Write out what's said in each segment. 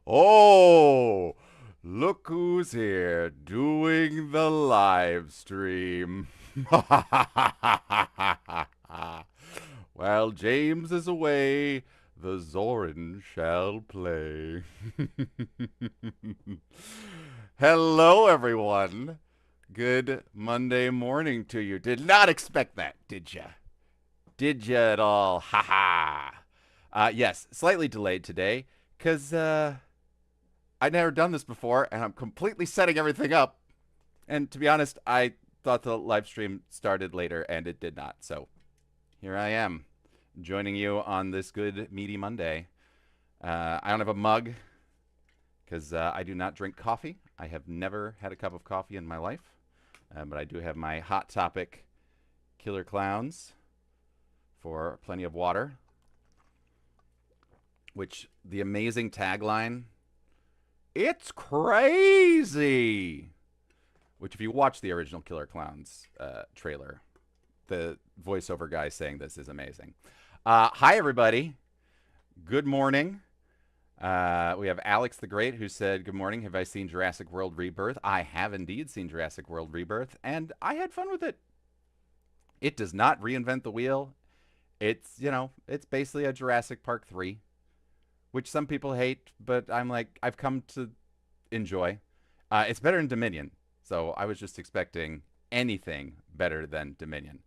Oh, look who's here doing the live stream. While James is away, the Zoran shall play. Hello, everyone. Good Monday morning to you. Did not expect that, did ya? Did ya at all? Ha ha. Yes, slightly delayed today because I'd never done this before, and I'm completely setting everything up. And to be honest, I thought the live stream started later, and it did not. So here I am, joining you on this good meaty Monday. I don't have a mug because I do not drink coffee. I have never had a cup of coffee in my life, but I do have my Hot Topic Killer Clowns for plenty of water, which the amazing tagline, "It's crazy," which if you watch the original Killer Clowns trailer, the voiceover guy saying this is amazing. Hi, everybody. Good morning. We have Alex the Great who said, good morning. Have I seen Jurassic World Rebirth? I have indeed seen Jurassic World Rebirth, and I had fun with it. It does not reinvent the wheel. It's, it's basically a Jurassic Park 3, which some people hate, but I'm like, I've come to enjoy. It's better than Dominion, so I was just expecting anything better than Dominion.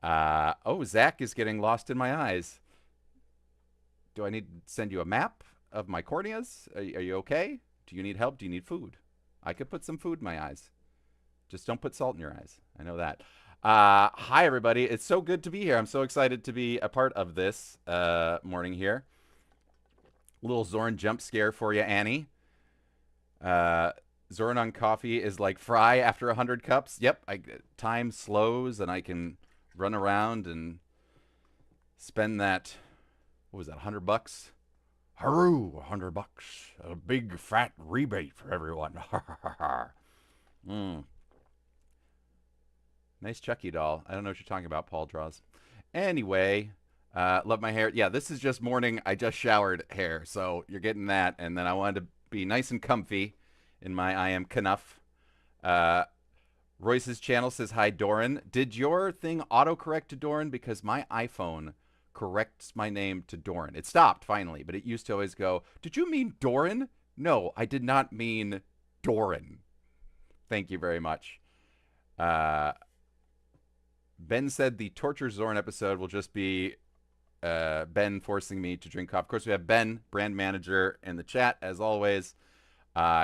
Oh, Zach is getting lost in my eyes. Do I need to send you a map of my corneas? Are you okay? Do you need help? Do you need food? I could put some food in my eyes. Just don't put salt in your eyes. I know that. Hi, everybody. It's so good to be here. I'm so excited to be a part of this morning here. Little Zorn jump scare for you, Annie. Zorn on coffee is like Fry after 100 cups. Yep, time slows and I can run around and spend that, what was that, $100? Haroo, $100. A big fat rebate for everyone. Nice Chucky doll. I don't know what you're talking about, Paul Draws. Anyway, love my hair. Yeah, this is just morning. I just showered hair, so you're getting that. And then I wanted to be nice and comfy in my I Am Knuff. Royce's channel says, hi, Doran. Did your thing autocorrect to Doran? Because my iPhone corrects my name to Doran. It stopped, finally, but it used to always go, did you mean Doran? No, I did not mean Doran. Thank you very much. Ben said the Torture Zorn episode will just be Ben forcing me to drink coffee. Of course, we have Ben, brand manager, in the chat, as always.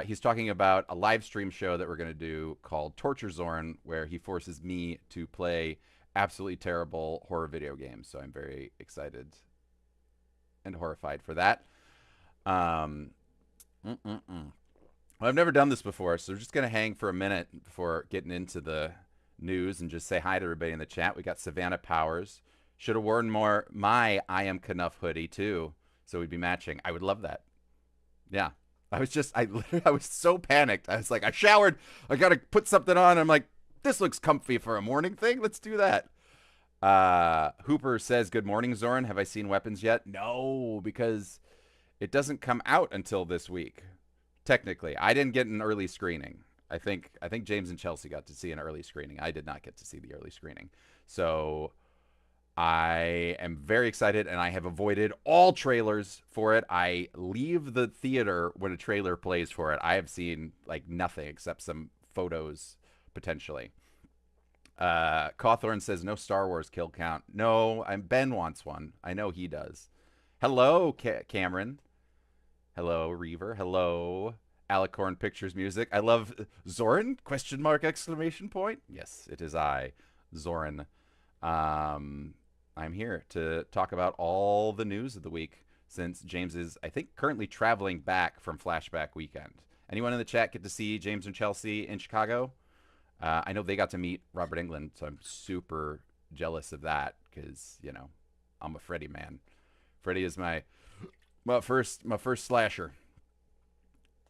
He's talking about a live stream show that we're going to do called Torture Zorn, where he forces me to play absolutely terrible horror video games. So I'm very excited and horrified for that. Well, I've never done this before, so we're just going to hang for a minute before getting into the news and just say hi to everybody in the chat. We got Savannah Powers. Should have worn more my I Am Knuff hoodie, too, so we'd be matching. I would love that. Yeah. I was so panicked. I was like, I showered. I got to put something on. I'm like, this looks comfy for a morning thing. Let's do that. Hooper says, good morning, Zorn. Have I seen Weapons yet? No, because it doesn't come out until this week. Technically, I didn't get an early screening. I think James and Chelsea got to see an early screening. I did not get to see the early screening. So I am very excited, and I have avoided all trailers for it. I leave the theater when a trailer plays for it. I have seen like nothing except some photos potentially. Cawthorn says no Star Wars kill count. No, Ben wants one. I know he does. Hello, Cameron. Hello, Reaver. Hello, Alicorn Pictures Music. I love Zoran? Question mark, exclamation point. Yes, it is I, Zoran. I'm here to talk about all the news of the week since James is, I think, currently traveling back from Flashback Weekend. Anyone in the chat get to see James and Chelsea in Chicago? I know they got to meet Robert Englund, so I'm super jealous of that because, I'm a Freddy man. Freddy is my first slasher.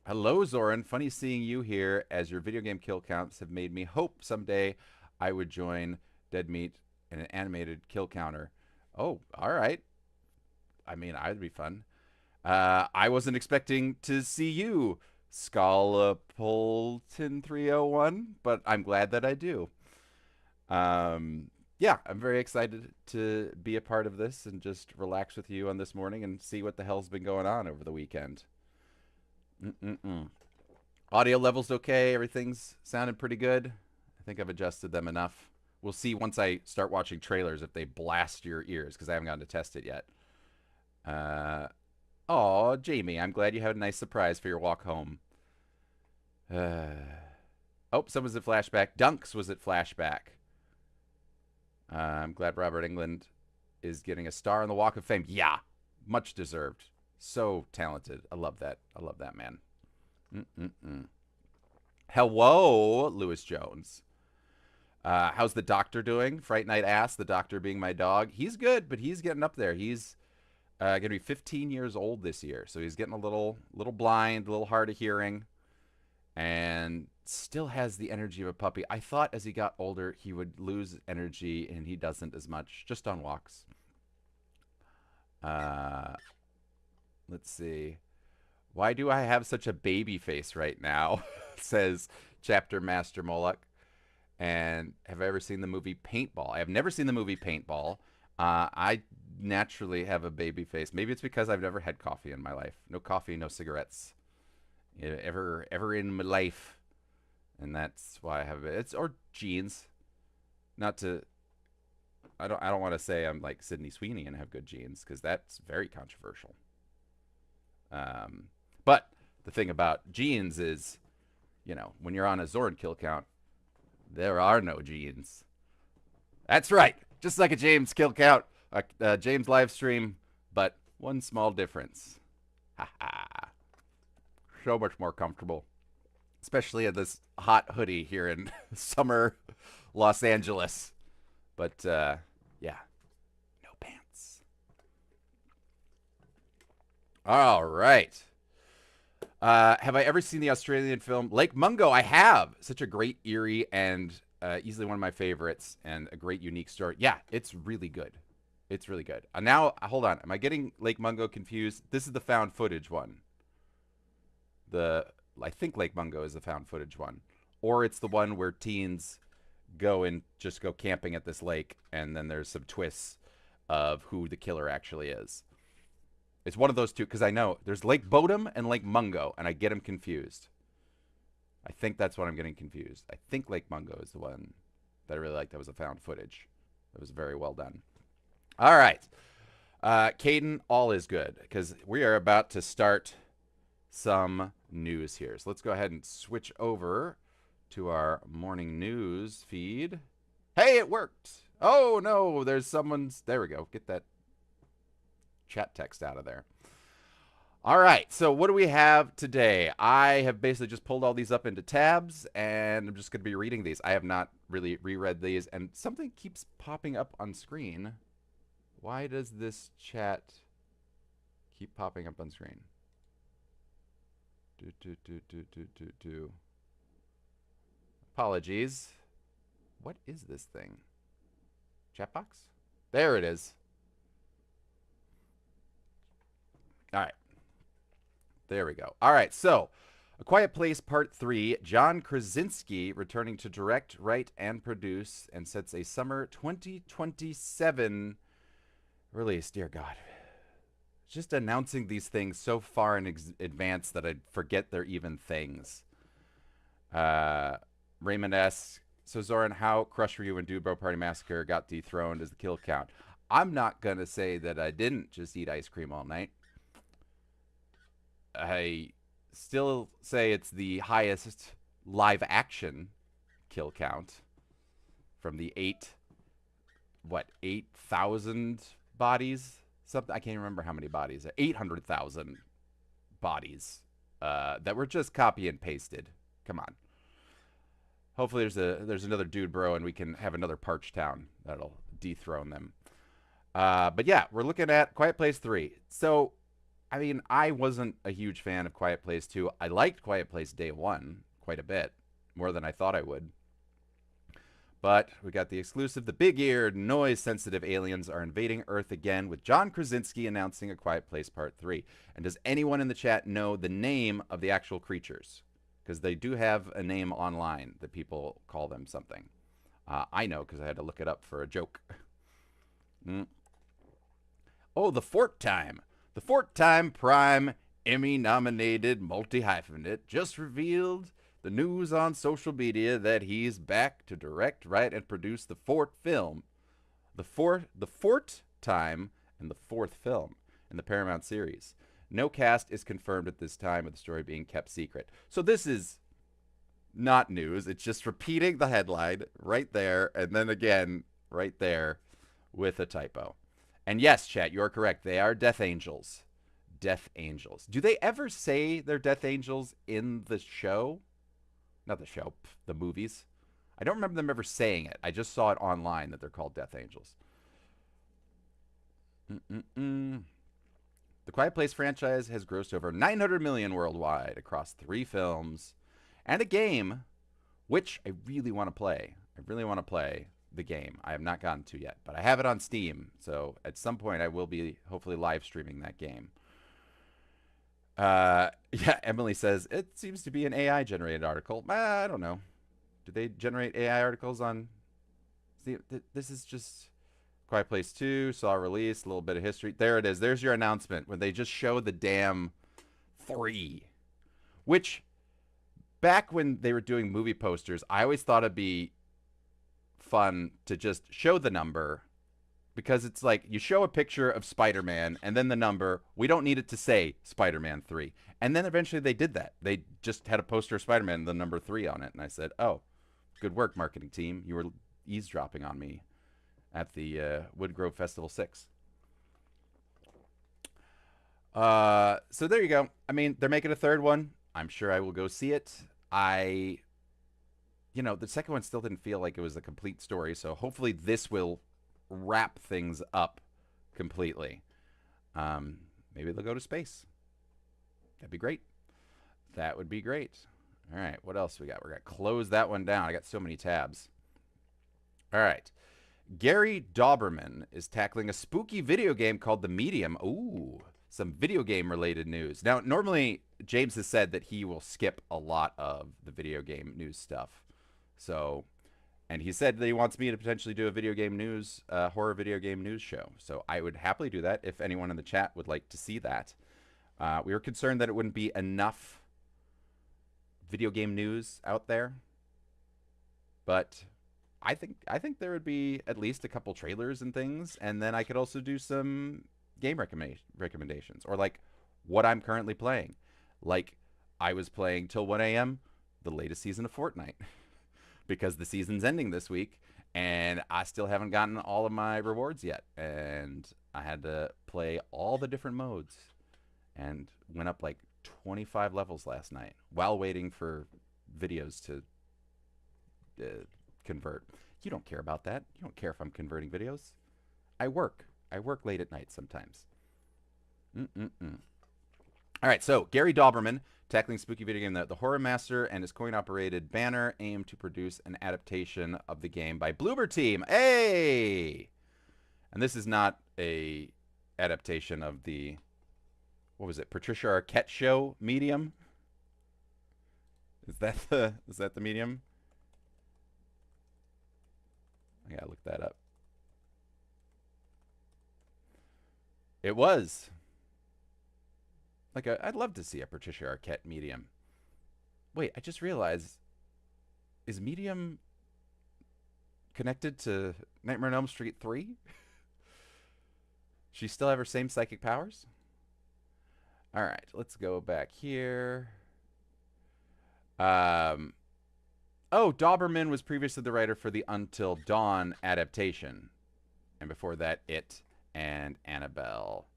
Hello, Zoran. Funny seeing you here, as your video game kill counts have made me hope someday I would join Dead Meat in an animated kill counter. Oh, all right. I mean, I'd be fun. I wasn't expecting to see you, Scalapolton 301, but I'm glad that I do. Yeah, I'm very excited to be a part of this and just relax with you on this morning and see what the hell's been going on over the weekend. Audio level's okay. Everything's sounding pretty good. I think I've adjusted them enough. We'll see once I start watching trailers if they blast your ears, because I haven't gotten to test it yet. Oh, Jamie, I'm glad you had a nice surprise for your walk home. Oh, someone's at Flashback. Dunks was at Flashback. I'm glad Robert Englund is getting a star on the Walk of Fame. Yeah, much deserved. So talented. I love that. I love that man. Hello, Lewis Jones. How's the doctor doing? Fright Night asked, the doctor being my dog. He's good, but he's getting up there. He's going to be 15 years old this year. So he's getting a little blind, a little hard of hearing, and still has the energy of a puppy. I thought as he got older, he would lose energy, and he doesn't as much, just on walks. Let's see. Why do I have such a baby face right now? Says Chapter Master Moloch. And have I ever seen the movie Paintball? I have never seen the movie Paintball. I naturally have a baby face. Maybe it's because I've never had coffee in my life. No coffee, no cigarettes. Ever in my life. And that's why I have it. It's or jeans. Not to I don't want to say I'm like Sydney Sweeney and have good genes, because that's very controversial. But the thing about genes is, you know, when you're on a Zoran kill count, there are no genes. That's right. Just like a James kill count, a James live stream, but one small difference. Ha ha. So much more comfortable. Especially in this hot hoodie here in summer Los Angeles. But, yeah. No pants. All right. Have I ever seen the Australian film Lake Mungo? I have. Such a great, eerie, and easily one of my favorites, and a great, unique story. Yeah, it's really good. It's really good. Now, hold on. Am I getting Lake Mungo confused? This is the found footage one. I think Lake Mungo is the found footage one. Or it's the one where teens go and just go camping at this lake, and then there's some twists of who the killer actually is. It's one of those two, because I know there's Lake Bodom and Lake Mungo, and I get them confused. I think that's what I'm getting confused. I think Lake Mungo is the one that I really like. That was a found footage. That was very well done. All right. Caden, all is good, because we are about to start some news here. So let's go ahead and switch over to our morning news feed. Hey, it worked. Oh, no, there's someone's. There we go. Get that chat text out of there. All right, so what do we have today? I have basically just pulled all these up into tabs, and I'm just going to be reading these. I have not really reread these, and something keeps popping up on screen. Why does this chat keep popping up on screen? Apologies. What is this thing? Chat box? There it is. All right. There we go. All right, so A Quiet Place Part 3, John Krasinski returning to direct, write, and produce, and sets a summer 2027 release. Dear God. Just announcing these things so far in advance that I forget they're even things. Raymond asks, so Zoran, how crushed were you when Dude Bro Party Massacre got dethroned as the kill count? I'm not going to say that I didn't just eat ice cream all night. I still say it's the highest live action kill count from the 8,000 bodies? Something, I can't remember how many bodies. 800,000 bodies that were just copy and pasted. Come on. Hopefully there's another Dude Bro and we can have another Parch Town that'll dethrone them. But yeah, we're looking at Quiet Place 3. So I mean, I wasn't a huge fan of Quiet Place 2. I liked Quiet Place Day 1 quite a bit, more than I thought I would. But we got the exclusive. The big-eared, noise-sensitive aliens are invading Earth again, with John Krasinski announcing A Quiet Place Part 3. And does anyone in the chat know the name of the actual creatures? Because they do have a name online that people call them something. I know because I had to look it up for a joke. Oh, the Fort Time. The Fort Time Prime Emmy-nominated multi-hyphenate just revealed the news on social media that he's back to direct, write, and produce the fourth film. The Fort Time and the fourth film in the Paramount series. No cast is confirmed at this time, with the story being kept secret. So this is not news. It's just repeating the headline right there, and then again right there with a typo. And yes, chat, you're correct. They are Death Angels. Death Angels. Do they ever say they're Death Angels in the show? Not the show, the movies. I don't remember them ever saying it. I just saw it online that they're called Death Angels. The Quiet Place franchise has grossed over $900 million worldwide across 3 films and a game, which I really want to play. I really want to play the game. I have not gotten to yet, but I have it on Steam, so at some point I will be hopefully live streaming that game. Yeah, Emily says, it seems to be an AI-generated article. I don't know. Do they generate AI articles on... See, this is just... Quiet Place 2, saw a release, a little bit of history. There it is. There's your announcement when they just show the damn 3. Which, back when they were doing movie posters, I always thought it'd be fun to just show the number, because it's like you show a picture of Spider-Man and then the number. We don't need it to say Spider-Man 3. And then eventually they did that. They just had a poster of Spider-Man and the number 3 on it. And I said, oh, good work, marketing team. You were eavesdropping on me at the Woodgrove Festival 6. So there you go. I mean, they're making a third one. I'm sure I will go see it. You know, the second one still didn't feel like it was a complete story, so hopefully this will wrap things up completely. Maybe they'll go to space. That'd be great. That would be great. All right, what else we got? We're going to close that one down. I got so many tabs. All right. Gary Dauberman is tackling a spooky video game called The Medium. Ooh, some video game related news. Now, normally James has said that he will skip a lot of the video game news stuff. So, and he said that he wants me to potentially do a video game news, horror video game news show. So I would happily do that if anyone in the chat would like to see that. We were concerned that it wouldn't be enough video game news out there, but I think there would be at least a couple trailers and things, and then I could also do some game recommendations, or like what I'm currently playing. Like I was playing till 1 a.m. the latest season of Fortnite because the season's ending this week, and I still haven't gotten all of my rewards yet, and I had to play all the different modes, and went up like 25 levels last night while waiting for videos to convert. You don't care about that. You don't care if I'm converting videos. I work late at night sometimes. All right, so Gary Dauberman tackling spooky video game. The Horror Master and his coin-operated banner aim to produce an adaptation of the game by Bloober Team. Hey! And this is not a adaptation of the, what was it, Patricia Arquette show Medium? Is that the Medium? I gotta look that up. It was. Like, I'd love to see a Patricia Arquette Medium. Wait, I just realized, is Medium connected to Nightmare on Elm Street 3? She still have her same psychic powers? All right, let's go back here. Oh, Dauberman was previously the writer for the Until Dawn adaptation. And before that, It and Annabelle.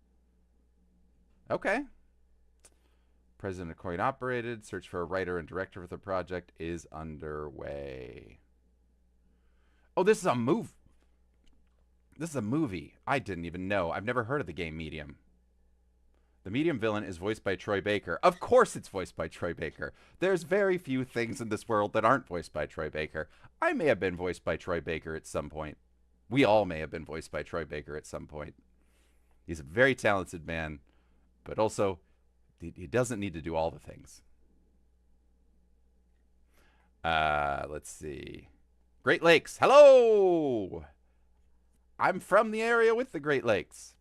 Okay. President of Coin Operated. Search for a writer and director for the project is underway. Oh, this is a move. This is a movie. I didn't even know. I've never heard of the game Medium. The medium villain is voiced by Troy Baker. Of course it's voiced by Troy Baker. There's very few things in this world that aren't voiced by Troy Baker. I may have been voiced by Troy Baker at some point. We all may have been voiced by Troy Baker at some point. He's a very talented man, but also he doesn't need to do all the things. Let's see. Great Lakes. Hello! I'm from the area with the Great Lakes.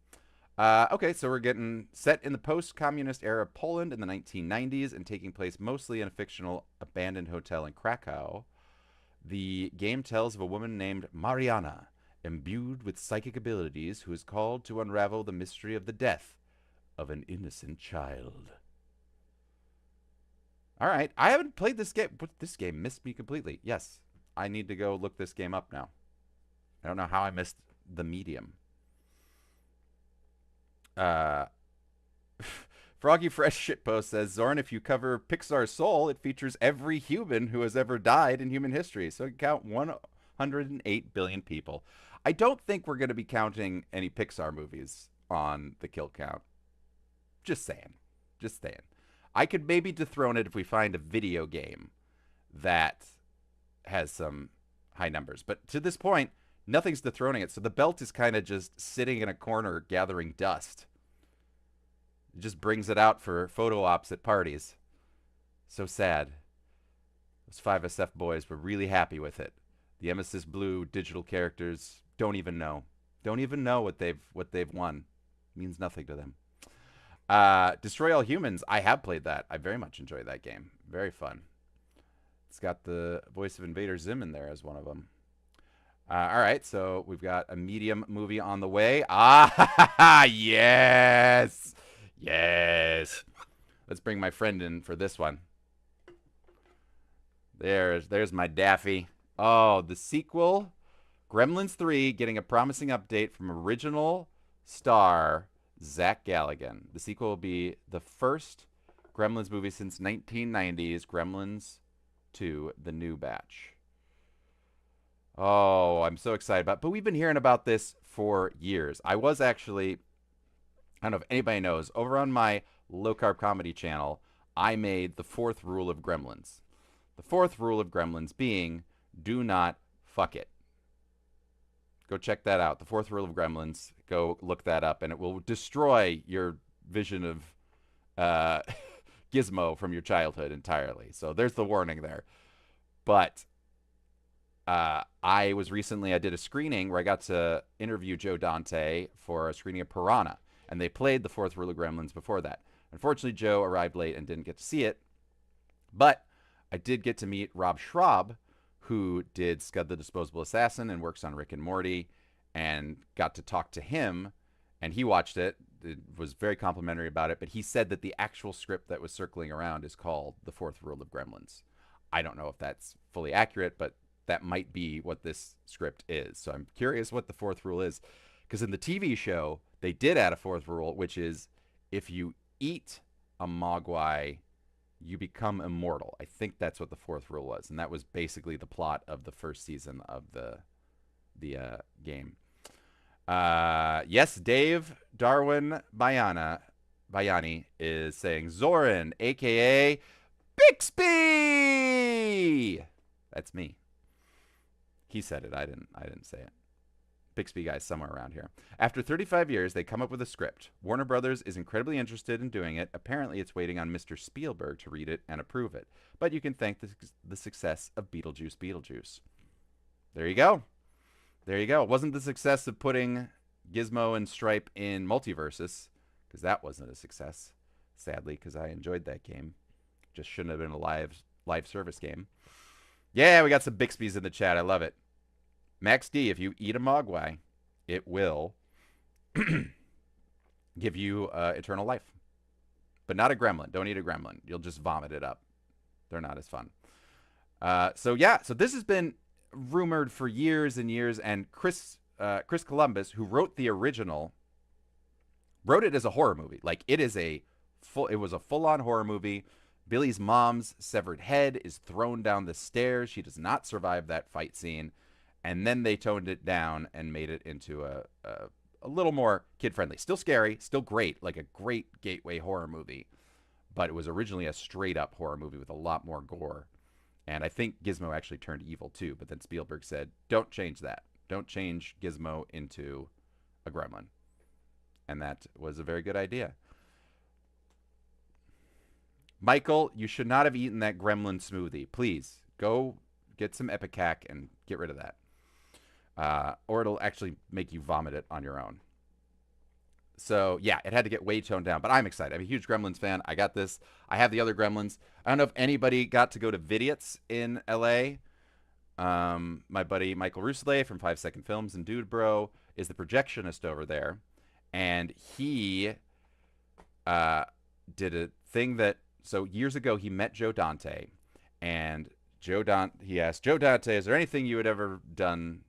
Okay, so we're getting set in the post-communist era of Poland in the 1990s and taking place mostly in a fictional abandoned hotel in Krakow. The game tells of a woman named Mariana, imbued with psychic abilities, who is called to unravel the mystery of the death of an innocent child. All right, I haven't played this game. This game missed me completely. Yes, I need to go look this game up now. I don't know how I missed the medium. Froggy Fresh Shitpost says, Zorn, if you cover Pixar Soul, it features every human who has ever died in human history. So you count 108 billion people. I don't think we're going to be counting any Pixar movies on the kill count. Just saying. Just saying. I could maybe dethrone it if we find a video game that has some high numbers. But to this point, nothing's dethroning it. So the belt is kind of just sitting in a corner gathering dust. It just brings it out for photo ops at parties. So sad. Those 5SF boys were really happy with it. The Emesis Blue digital characters don't even know. Don't even know what they've won. It means nothing to them. Destroy All Humans. I have played that. I very much enjoy that game. Very fun. It's got the voice of Invader Zim in there as one of them. All right, so we've got a medium movie on the way. Ah, yes. Yes. Let's bring my friend in for this one. There's my Daffy. Oh, the sequel, Gremlins 3, getting a promising update from original star Zach Galligan. The sequel will be the first Gremlins movie since 1990's Gremlins 2, The New Batch. Oh, I'm so excited about it. But we've been hearing about this for years. I was actually, I don't know if anybody knows, over on my Low Carb Comedy channel, I made the 4th rule of Gremlins. The 4th rule of Gremlins being, do not fuck it. Go check that out. The 4th rule of Gremlins. Go look that up, and it will destroy your vision of Gizmo from your childhood entirely. So there's the warning there. But I did a screening where I got to interview Joe Dante for a screening of Piranha, and they played the 4th rule of Gremlins before that. Unfortunately, Joe arrived late and didn't get to see it, but I did get to meet Rob Schraub, who did Scud the Disposable Assassin and works on Rick and Morty, and got to talk to him, and he watched it. It was very complimentary about it, but he said that the actual script that was circling around is called The 4th Rule of Gremlins. I don't know if that's fully accurate, but that might be what this script is. So I'm curious what the 4th rule is, because in the TV show, they did add a 4th rule, which is if you eat a mogwai, you become immortal. I think that's what the 4th rule was, and that was basically the plot of the first season of the game. Yes, Dave Darwin Bayani is saying Zoran, aka Bixby. That's me. He said it. I didn't say it. Bixby guy's somewhere around here. After 35 years, they come up with a script. Warner Brothers is incredibly interested in doing it. Apparently, it's waiting on Mr. Spielberg to read it and approve it. But you can thank the success of Beetlejuice. There you go. There you go. It wasn't the success of putting Gizmo and Stripe in Multiversus, because that wasn't a success, sadly, because I enjoyed that game. Just shouldn't have been a live service game. Yeah, we got some Bixby's in the chat. I love it. Max D, if you eat a mogwai, it will give you eternal life. But not a gremlin. Don't eat a gremlin. You'll just vomit it up. They're not as fun. So this has been rumored for years and years, and Chris Columbus, who wrote the original, wrote it as a horror movie. Like, it was a full-on horror movie. Billy's mom's severed head is thrown down the stairs. She does not survive that fight scene. And then they toned it down and made it into a a little more kid-friendly. Still scary, still great, like a great gateway horror movie. But it was originally a straight-up horror movie with a lot more gore. And I think Gizmo actually turned evil too. But then Spielberg said, don't change that. Don't change Gizmo into a gremlin. And that was a very good idea. Michael, you should not have eaten that gremlin smoothie. Please, go get some Ipecac and get rid of that. Or it'll actually make you vomit it on your own. So, yeah, it had to get way toned down. But I'm excited. I'm a huge Gremlins fan. I got this. I have the other Gremlins. I don't know if anybody got to go to Vidiot's in L.A. My buddy Michael Rousselet from 5 Second Films and Dude Bro is the projectionist over there. And he did a thing that... So, years ago, he met Joe Dante. And he asked, Joe Dante, is there anything you had ever done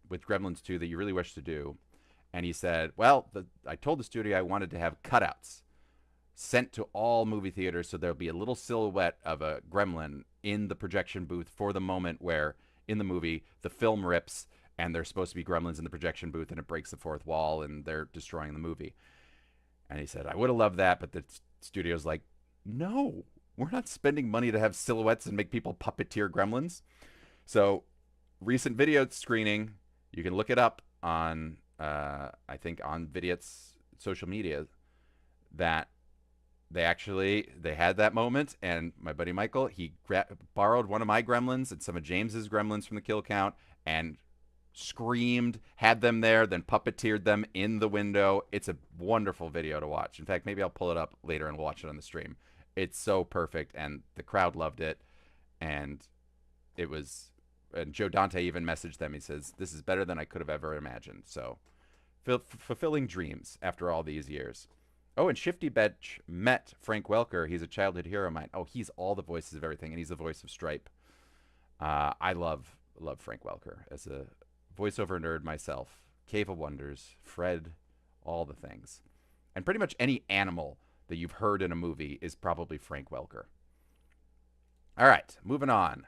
with Gremlins 2 that you really wish to do? And he said, well, I told the studio I wanted to have cutouts sent to all movie theaters so there'll be a little silhouette of a gremlin in the projection booth for the moment where, in the movie, the film rips and there's supposed to be gremlins in the projection booth and it breaks the fourth wall and they're destroying the movie. And he said, I would have loved that, but the studio's like, no, we're not spending money to have silhouettes and make people puppeteer gremlins. So, recent video screening, you can look it up on... I think on Vidiot's social media, that they had that moment, and my buddy Michael, he borrowed one of my gremlins and some of James's gremlins from the kill count and screamed, had them there, then puppeteered them in the window. It's a wonderful video to watch. In fact, maybe I'll pull it up later and watch it on the stream. It's so perfect, and the crowd loved it, and it was... And Joe Dante even messaged them. He says, this is better than I could have ever imagined. So, fulfilling dreams after all these years. Oh, and Shifty Betch met Frank Welker. He's a childhood hero of mine. Oh, he's all the voices of everything, and he's the voice of Stripe. I love Frank Welker as a voiceover nerd myself. Cave of Wonders, Fred, all the things. And pretty much any animal that you've heard in a movie is probably Frank Welker. All right, moving on.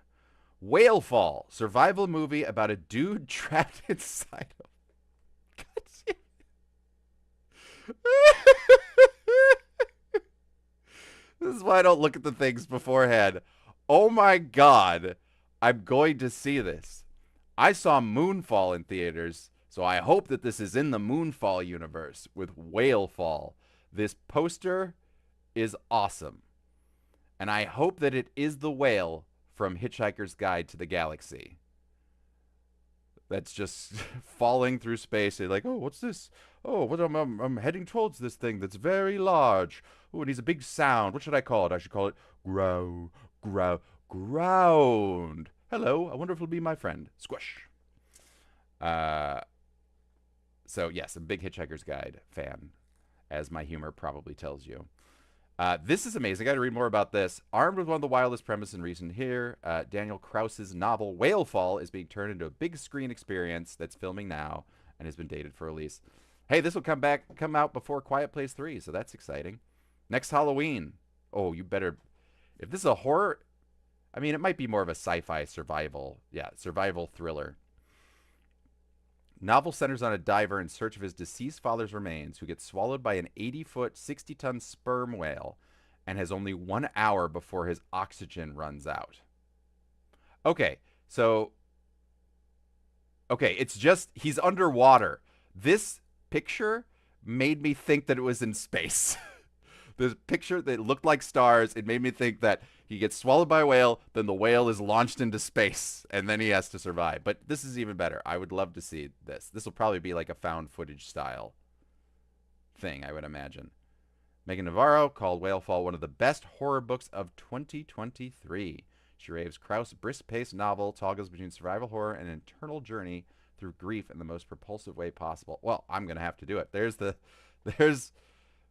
Whalefall, survival movie about a dude trapped inside of... This is why I don't look at the things beforehand. Oh my god, I'm going to see this. I saw Moonfall in theaters, so I hope that this is in the Moonfall universe with Whalefall. This poster is awesome. And I hope that it is the whale from Hitchhiker's Guide to the Galaxy. That's just falling through space. They're like, oh, what's this? Oh, I'm heading towards this thing that's very large. Oh, it needs a big sound. What should I call it? I should call it ground. Hello, I wonder if it'll be my friend. Squish. So, yes, I'm a big Hitchhiker's Guide fan, as my humor probably tells you. This is amazing. I got to read more about this. Armed with one of the wildest premises in recent year, Daniel Krause's novel Whalefall is being turned into a big screen experience that's filming now and has been dated for release. Hey, this will come out before Quiet Place 3, so that's exciting. Next Halloween. Oh, you better... If this is a horror... I mean, it might be more of a sci-fi survival. Yeah, survival thriller. Novel centers on a diver in search of his deceased father's remains who gets swallowed by an 80-foot, 60-ton sperm whale and has only 1 hour before his oxygen runs out. Okay, so... Okay, it's just... He's underwater. This picture made me think that it was in space. The picture that looked like stars, it made me think that he gets swallowed by a whale, then the whale is launched into space, and then he has to survive. But this is even better. I would love to see this. This will probably be like a found footage style thing, I would imagine. Megan Navarro called Whalefall one of the best horror books of 2023. She raves Krauss' brisk-paced novel toggles between survival horror and an internal journey through grief in the most propulsive way possible. Well, I'm going to have to do it.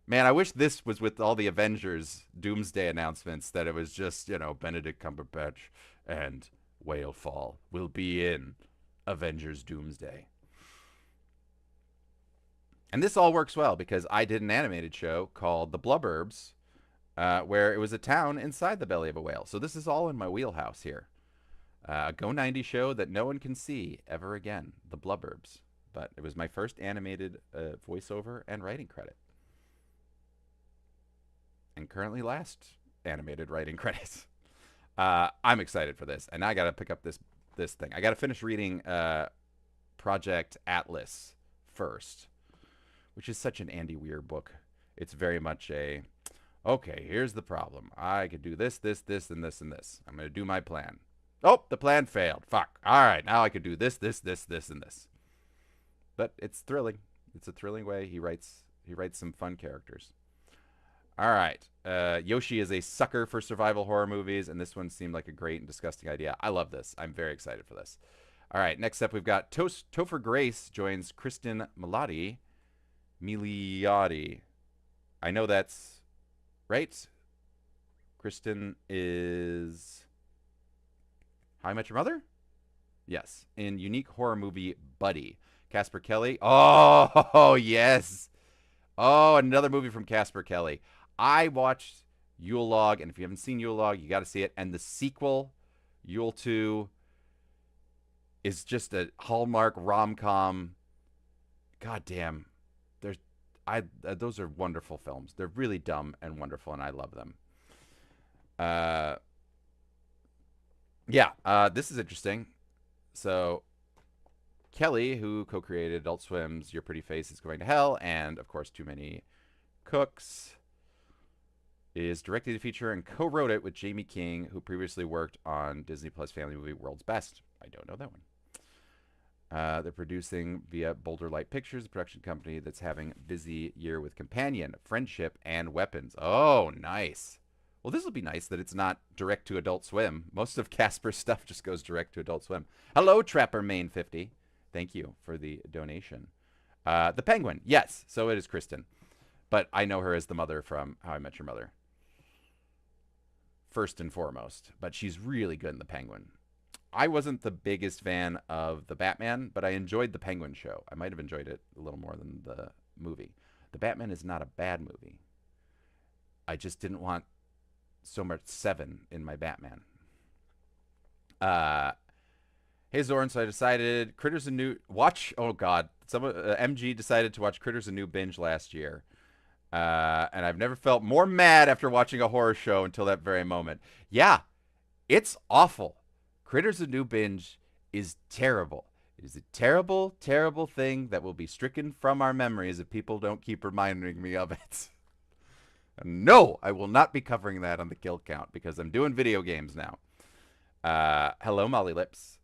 Man, I wish this was with all the Avengers Doomsday announcements, that it was just, Benedict Cumberbatch and Whalefall will be in Avengers Doomsday. And this all works well because I did an animated show called The Blubberbs, where it was a town inside the belly of a whale. So this is all in my wheelhouse here. A Go 90 show that no one can see ever again. The Blubberbs. but it was my first animated voiceover and writing credit. And currently last animated writing credits. I'm excited for this, and I got to pick up this thing. I got to finish reading Project Atlas first, which is such an Andy Weir book. It's very much a, okay, here's the problem. I could do this, this, this, and this, and this. I'm going to do my plan. Oh, the plan failed. Fuck. All right, now I could do this, this, this, this, and this. But it's thrilling. It's a thrilling way. He writes some fun characters. All right. Yoshi is a sucker for survival horror movies, and this one seemed like a great and disgusting idea. I love this. I'm very excited for this. All right, next up we've got Topher Grace joins Kristen Milioti. I know that's right. Kristen is How I Met Your Mother? Yes. In unique horror movie Buddy. Casper Kelly. Oh, yes. Oh, another movie from Casper Kelly. I watched Yule Log, and if you haven't seen Yule Log, you got to see it. And the sequel, Yule 2, is just a Hallmark rom-com. God damn. Those are wonderful films. They're really dumb and wonderful, and I love them. This is interesting. So, Kelly, who co-created Adult Swim's Your Pretty Face is Going to Hell, and, of course, Too Many Cooks, is directing the feature and co-wrote it with Jamie King, who previously worked on Disney Plus family movie World's Best. I don't know that one. They're producing via Boulder Light Pictures, a production company that's having a busy year with Companion, Friendship, and Weapons. Oh, nice. Well, this will be nice that it's not direct to Adult Swim. Most of Casper's stuff just goes direct to Adult Swim. Hello, Trapper Main 50. Thank you for the donation. The Penguin. Yes, so it is Kristen. But I know her as the mother from How I Met Your Mother. First and foremost. But she's really good in The Penguin. I wasn't the biggest fan of the Batman, but I enjoyed the Penguin show. I might have enjoyed it a little more than the movie. The Batman is not a bad movie. I just didn't want so much Seven in my Batman. Hey Zoran, so I decided Critters a New watch. Oh God, MG decided to watch Critters a New binge last year, and I've never felt more mad after watching a horror show until that very moment. Yeah, it's awful. Critters a New binge is terrible. It is a terrible, terrible thing that will be stricken from our memories if people don't keep reminding me of it. No, I will not be covering that on the kill count because I'm doing video games now. Hello, Molly Lips.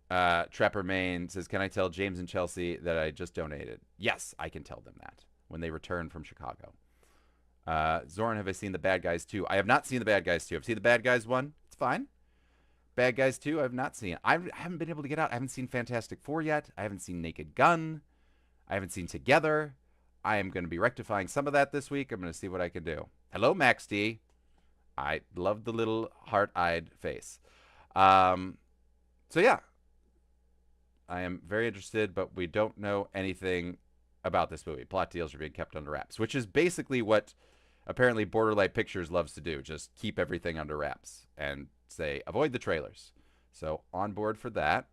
Trapper Main says, can I tell James and Chelsea that I just donated? Yes, I can tell them that when they return from Chicago. Zoran, have I seen The Bad Guys 2? I have not seen The Bad Guys 2. I've seen The Bad Guys 1. It's fine. Bad Guys 2, I have not seen. I haven't been able to get out. I haven't seen Fantastic Four yet. I haven't seen Naked Gun. I haven't seen Together. I am going to be rectifying some of that this week. I'm going to see what I can do. Hello, Max D. I love the little heart-eyed face. So, yeah. I am very interested, but we don't know anything about this movie. Plot deals are being kept under wraps, which is basically what apparently Borderlight Pictures loves to do. Just keep everything under wraps and say, avoid the trailers. So, on board for that.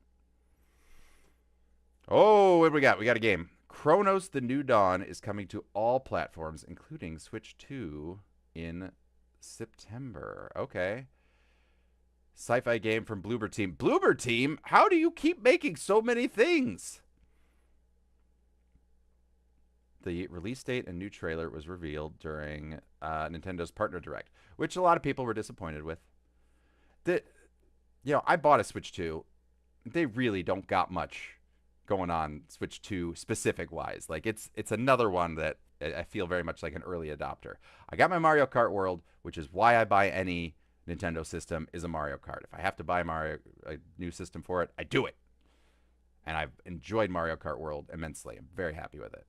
Oh, what do we got? We got a game. Kronos The New Dawn is coming to all platforms, including Switch 2 in September. Okay. Sci-fi game from Bloober Team. Bloober Team? How do you keep making so many things? The release date and new trailer was revealed during Nintendo's Partner Direct, which a lot of people were disappointed with. I bought a Switch 2. They really don't got much going on Switch 2 specific wise. Like it's another one that I feel very much like an early adopter. I got my Mario Kart World, which is why I buy any Nintendo system, is a Mario Kart. If I have to buy a new system for it, I do it. And I've enjoyed Mario Kart World immensely. I'm very happy with it.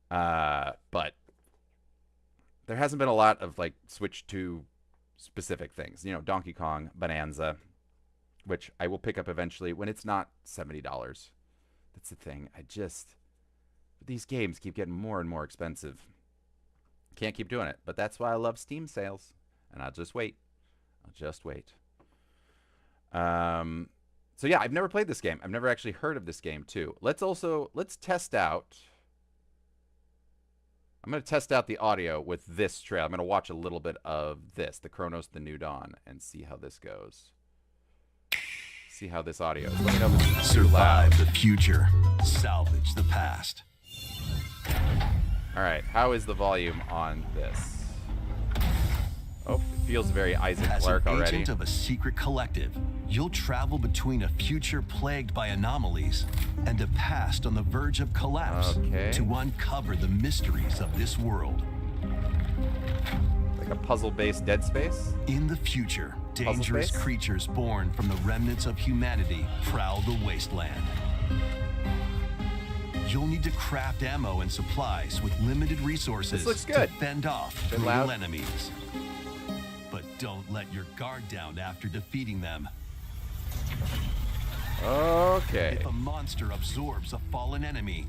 But there hasn't been a lot of like Switch 2 specific things. You know, Donkey Kong, Bonanza, which I will pick up eventually when it's not $70. That's the thing. These games keep getting more and more expensive. Can't keep doing it. But that's why I love Steam sales. And I'll just wait. So yeah, I've never played this game. I've never actually heard of this game too. Let's test out. I'm going to test out the audio with this trailer. I'm going to watch a little bit of this, the Kronos The New Dawn, and see how this goes. See how this audio is. Let me know if it's too loud. Survive the future. Salvage the past. All right, how is the volume on this? Oh, it feels very Isaac Clarke already. As an agent of a secret collective, you'll travel between a future plagued by anomalies and a past on the verge of collapse to uncover the mysteries of this world. Like a puzzle-based Dead Space? In the future, dangerous creatures born from the remnants of humanity prowl the wasteland. You'll need to craft ammo and supplies with limited resources to fend off brutal enemies. But don't let your guard down after defeating them. Okay. If a monster absorbs a fallen enemy,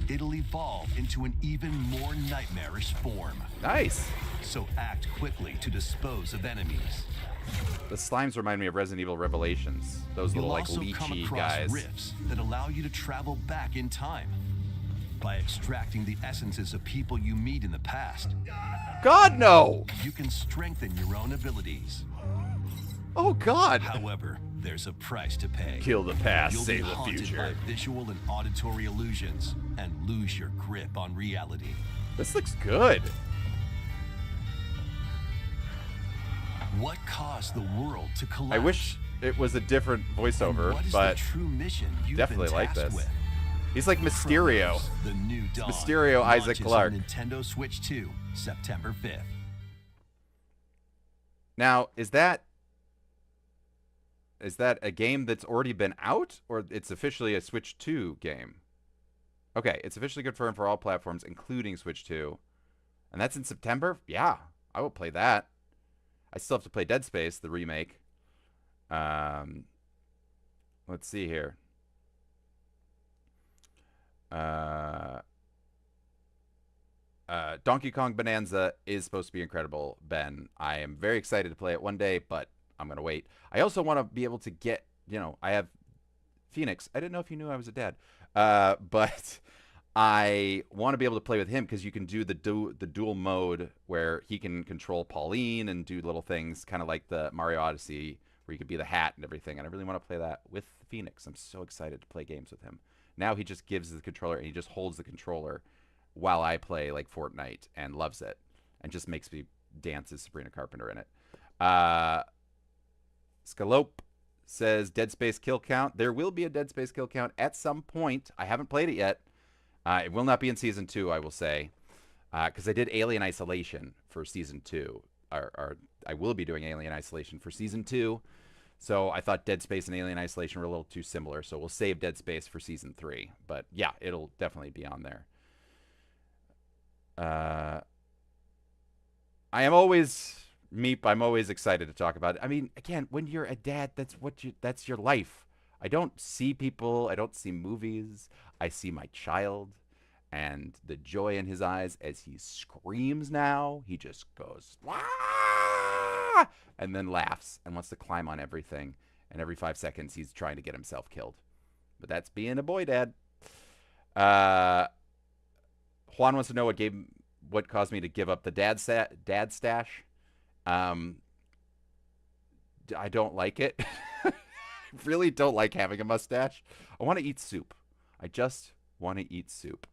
it'll evolve into an even more nightmarish form. Nice. So act quickly to dispose of enemies. The slimes remind me of Resident Evil Revelations. Those little like You'll also come leechy across guys. rifts that allow you to travel back in time by extracting the essences of people you meet in the past. God, no! You can strengthen your own abilities. Oh, God! However, there's a price to pay. Kill the past, You'll save be the haunted future. by visual and auditory illusions and lose your grip on reality. This looks good. What caused the world to collapse? I wish it was a different voiceover, but the true mission definitely like this. With? He's like Mysterio. Kronos, the New Dawn, Mysterio Isaac Clarke. On Nintendo Switch 2, September 5th. Now, is that a game that's already been out, or it's officially a Switch 2 game? Okay, it's officially confirmed for all platforms, including Switch 2. And that's in September? Yeah, I will play that. I still have to play Dead Space, the remake. Let's see here. Donkey Kong Bonanza is supposed to be incredible, Ben. I am very excited to play it one day, but I'm going to wait. I also want to be able to get, I have Phoenix. I didn't know if you knew I was a dad. But I want to be able to play with him because you can do the dual mode where he can control Pauline and do little things kind of like the Mario Odyssey where you could be the hat and everything. And I really want to play that with Phoenix. I'm so excited to play games with him. Now he just gives the controller and he just holds the controller while I play like Fortnite and loves it and just makes me dance as Sabrina Carpenter in it. Scalope says Dead Space kill count. There will be a Dead Space kill count at some point. I haven't played it yet. It will not be in Season 2, I will say, because I did Alien Isolation for Season 2. Or I will be doing Alien Isolation for Season 2. So I thought Dead Space and Alien Isolation were a little too similar, so we'll save Dead Space for Season 3. But yeah, it'll definitely be on there. I'm always excited to talk about it. I mean, again, when you're a dad, that's your life. I don't see people, I don't see movies. I see my child and the joy in his eyes as he screams now. He just goes, "Ah!" and then laughs and wants to climb on everything. And every 5 seconds, he's trying to get himself killed. But that's being a boy dad. Juan wants to know what caused me to give up the dad stash. I don't like it. I really don't like having a mustache. I want to eat soup. I just want to eat soup.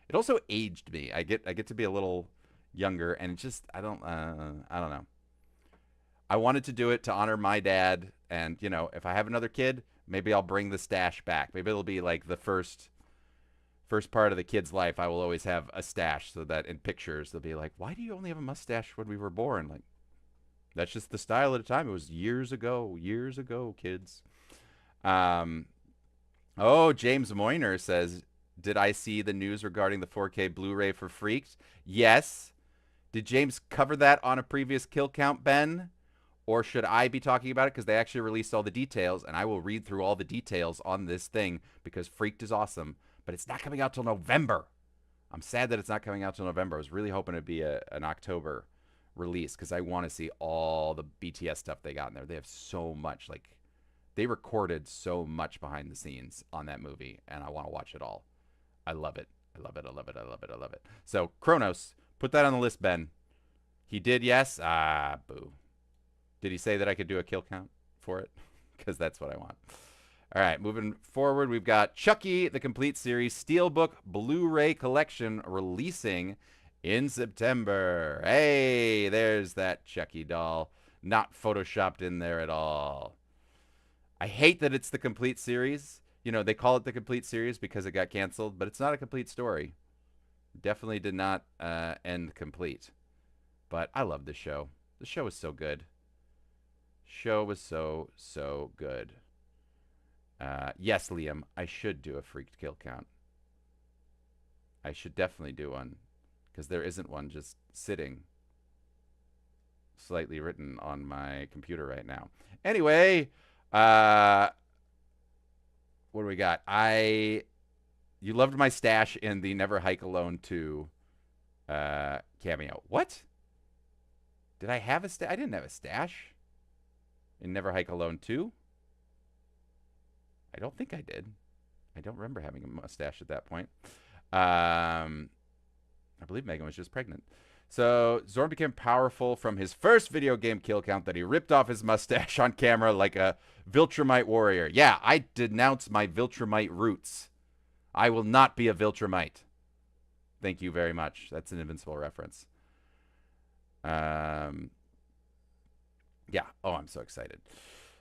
It also aged me. I get to be a little younger, and it just I don't know. I wanted to do it to honor my dad, and if I have another kid, maybe I'll bring the stash back. Maybe it'll be like the first part of the kid's life. I will always have a stash, so that in pictures they'll be like, "Why do you only have a mustache when we were born?" Like, that's just the style at the time. It was years ago, kids. James Moyner says, did I see the news regarding the 4K Blu-ray for Freaks? Yes. Did James cover that on a previous kill count, Ben? Or should I be talking about it? Because they actually released all the details, and I will read through all the details on this thing because Freaked is awesome. But it's not coming out till November. I'm sad that it's not coming out till November. I was really hoping it'd be an October release because I want to see all the BTS stuff they got in there. They have so much like They recorded so much behind the scenes on that movie, and I want to watch it all. I love it. I love it. I love it. I love it. I love it. So Kronos, put that on the list, Ben. He did, yes. Ah, boo. Did he say that I could do a kill count for it? Because that's what I want. All right, moving forward, we've got Chucky, the complete series, Steelbook Blu-ray collection releasing in September. Hey, there's that Chucky doll. Not photoshopped in there at all. I hate that it's the complete series. You know, they call it the complete series because it got canceled, but it's not a complete story. Definitely did not end complete. But I love this show. The show is so good. Show was so good. Yes, Liam, I should do a freaked kill count. I should definitely do one, because there isn't one just sitting slightly written on my computer right now. Anyway, what do we got? You loved my stash in the Never Hike Alone 2 cameo. What? Did I have a stash? I didn't have a stash in Never Hike Alone 2. I don't think I did. I don't remember having a mustache at that point. I believe Megan was just pregnant. So Zorn became powerful from his first video game kill count that he ripped off his mustache on camera like a Viltrumite warrior. Yeah, I denounce my Viltrumite roots. I will not be a Viltrumite. Thank you very much. That's an Invincible reference. Yeah. Oh, I'm so excited.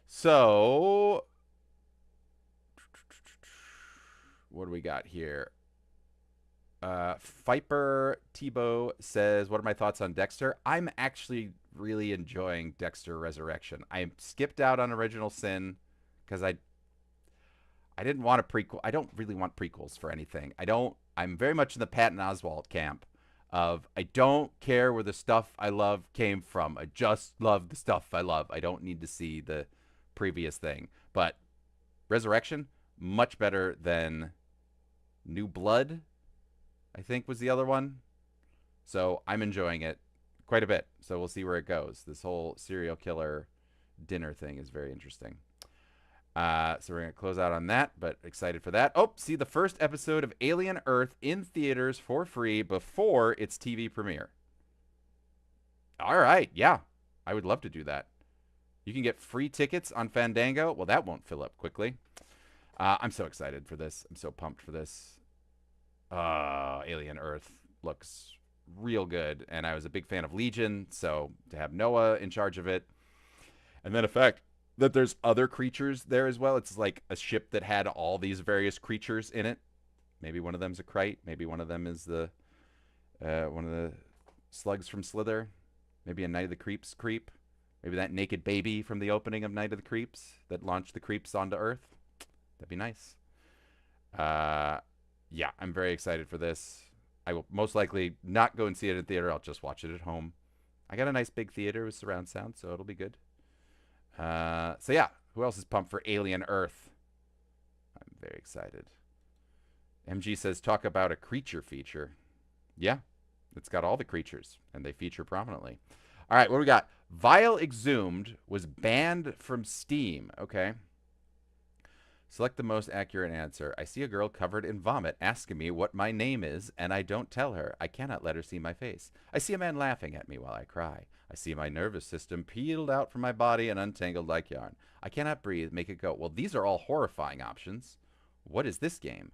So what do we got here? Viper Tebow says, what are my thoughts on Dexter? I'm actually really enjoying Dexter Resurrection. I skipped out on Original Sin because I didn't want a prequel. I don't really want prequels for anything. I'm very much in the Patton Oswalt camp of I don't care where the stuff I love came from. I just love the stuff I love. I don't need to see the previous thing. But Resurrection, much better than New Blood, I think was the other one. So I'm enjoying it quite a bit. So we'll see where it goes. This whole serial killer dinner thing is very interesting. So we're going to close out on that, but excited for that. Oh, see the first episode of Alien Earth in theaters for free before its TV premiere. All right. Yeah, I would love to do that. You can get free tickets on Fandango. Well, that won't fill up quickly. I'm so excited for this. I'm so pumped for this. Alien Earth looks real good, and I was a big fan of Legion, so to have Noah in charge of it, and then the fact that there's other creatures there as well. It's like a ship that had all these various creatures in it. Maybe one of them's a Krite. Maybe one of them is the one of the slugs from Slither. Maybe a Night of the Creeps creep. Maybe that naked baby from the opening of Night of the Creeps that launched the creeps onto Earth. That'd be nice. Yeah, I'm very excited for this. I will most likely not go and see it in theater. I'll just watch it at home. I got a nice big theater with surround sound, so it'll be good. So yeah, who else is pumped for Alien Earth? I'm very excited. MG says, talk about a creature feature. Yeah, it's got all the creatures, and they feature prominently. All right, what do we got? Vile Exumed was banned from Steam. Okay. Select the most accurate answer. I see a girl covered in vomit asking me what my name is, and I don't tell her. I cannot let her see my face. I see a man laughing at me while I cry. I see my nervous system peeled out from my body and untangled like yarn. I cannot breathe. Make it go. Well, these are all horrifying options. What is this game?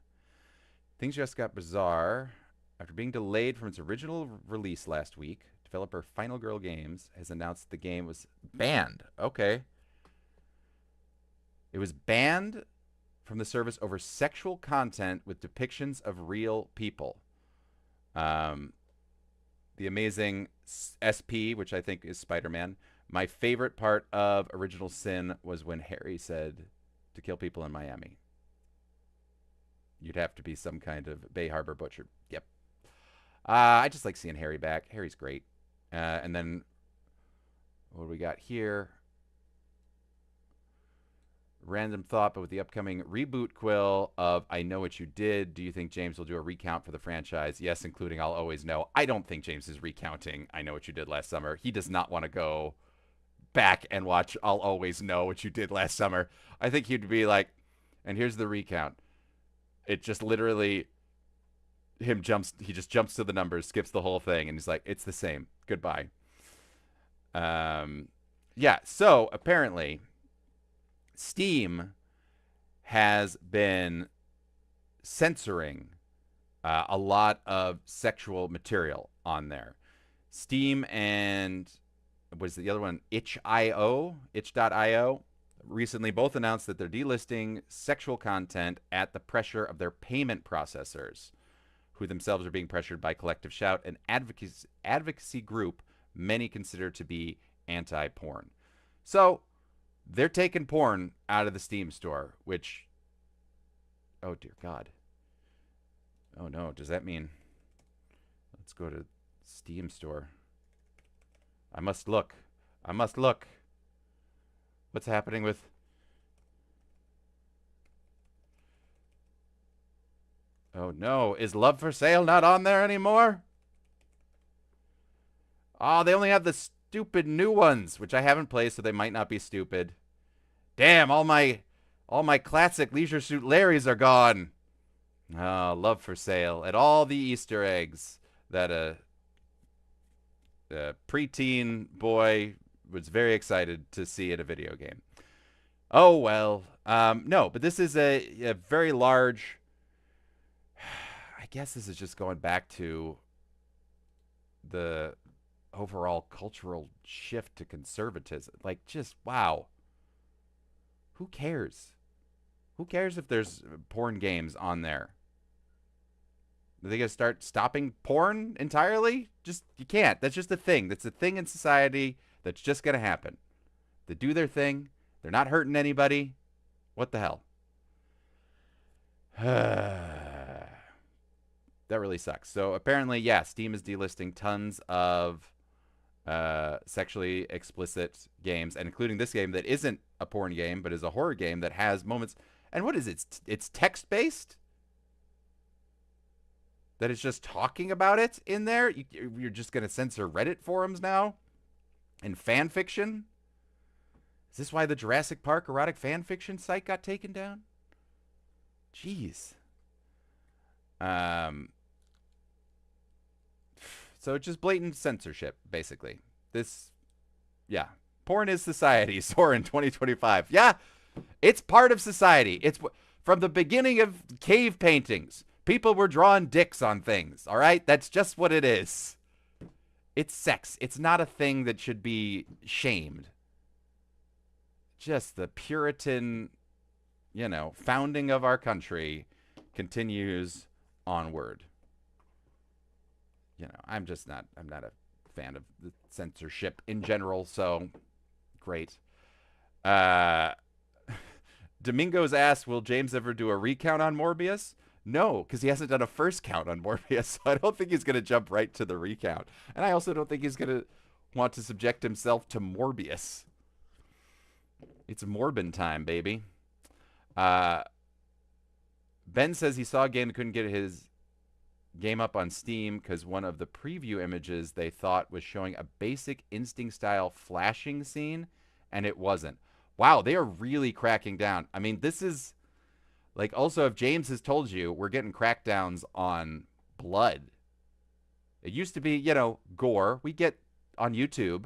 Things just got bizarre. After being delayed from its original release last week, developer Final Girl Games has announced the game was banned. Okay. It was banned from the service over sexual content with depictions of real people. The amazing SP, which I think is Spider-Man. My favorite part of Original Sin was when Harry said to kill people in Miami. You'd have to be some kind of Bay Harbor butcher. Yep. I just like seeing Harry back. Harry's great. And then what do we got here? Random thought, but with the upcoming reboot, Quill, of I Know What You Did, do you think James will do a recount for the franchise? Yes, including I'll Always Know. I don't think James is recounting I Know What You Did last summer. He does not want to go back and watch I'll Always Know What You Did Last Summer, I think he'd be like, and here's the recount. It just literally, he just jumps to the numbers, skips the whole thing, and he's like, it's the same. Goodbye. Yeah, so apparently Steam has been censoring a lot of sexual material on there. Steam and was the other one, itch.io, recently both announced that they're delisting sexual content at the pressure of their payment processors, who themselves are being pressured by Collective Shout, an advocacy group many consider to be anti-porn. So they're taking porn out of the Steam store, which, oh dear God. Oh no, does that mean, let's go to Steam store. I must look. What's happening with, oh no, is Love for Sale not on there anymore? Oh, they only have the stupid new ones, which I haven't played, so they might not be stupid. Damn, all my classic Leisure Suit Larrys are gone. Oh, Love for Sale. And all the Easter eggs that a preteen boy was very excited to see in a video game. Oh, well. No, but this is a very large, I guess this is just going back to the overall cultural shift to conservatism. Like, just, wow. Who cares? Who cares if there's porn games on there? Are they going to start stopping porn entirely? Just, you can't. That's just a thing. That's a thing in society that's just going to happen. They do their thing. They're not hurting anybody. What the hell? That really sucks. So apparently, yeah, Steam is delisting tons of sexually explicit games, and including this game that isn't a porn game, but is a horror game that has moments. And what is it? It's text-based? That is just talking about it in there? You're just going to censor Reddit forums now? And fan fiction? Is this why the Jurassic Park erotic fan fiction site got taken down? Jeez. So it's just blatant censorship, basically. This, yeah. Porn is society, Soren 2025. Yeah, it's part of society. It's from the beginning of cave paintings. People were drawing dicks on things, all right? That's just what it is. It's sex. It's not a thing that should be shamed. Just the Puritan, founding of our country continues onward. I'm not a fan of the censorship in general, so great. Domingo's asked, will James ever do a recount on Morbius? No, because he hasn't done a first count on Morbius, so I don't think he's going to jump right to the recount. And I also don't think he's going to want to subject himself to Morbius. It's Morbin time, baby. Ben says he saw a game that couldn't get his game up on Steam because one of the preview images they thought was showing a Basic Instinct-style flashing scene, and it wasn't. Wow, they are really cracking down. I mean, this is... Like, also, if James has told you, we're getting crackdowns on blood. It used to be, gore. We get on YouTube,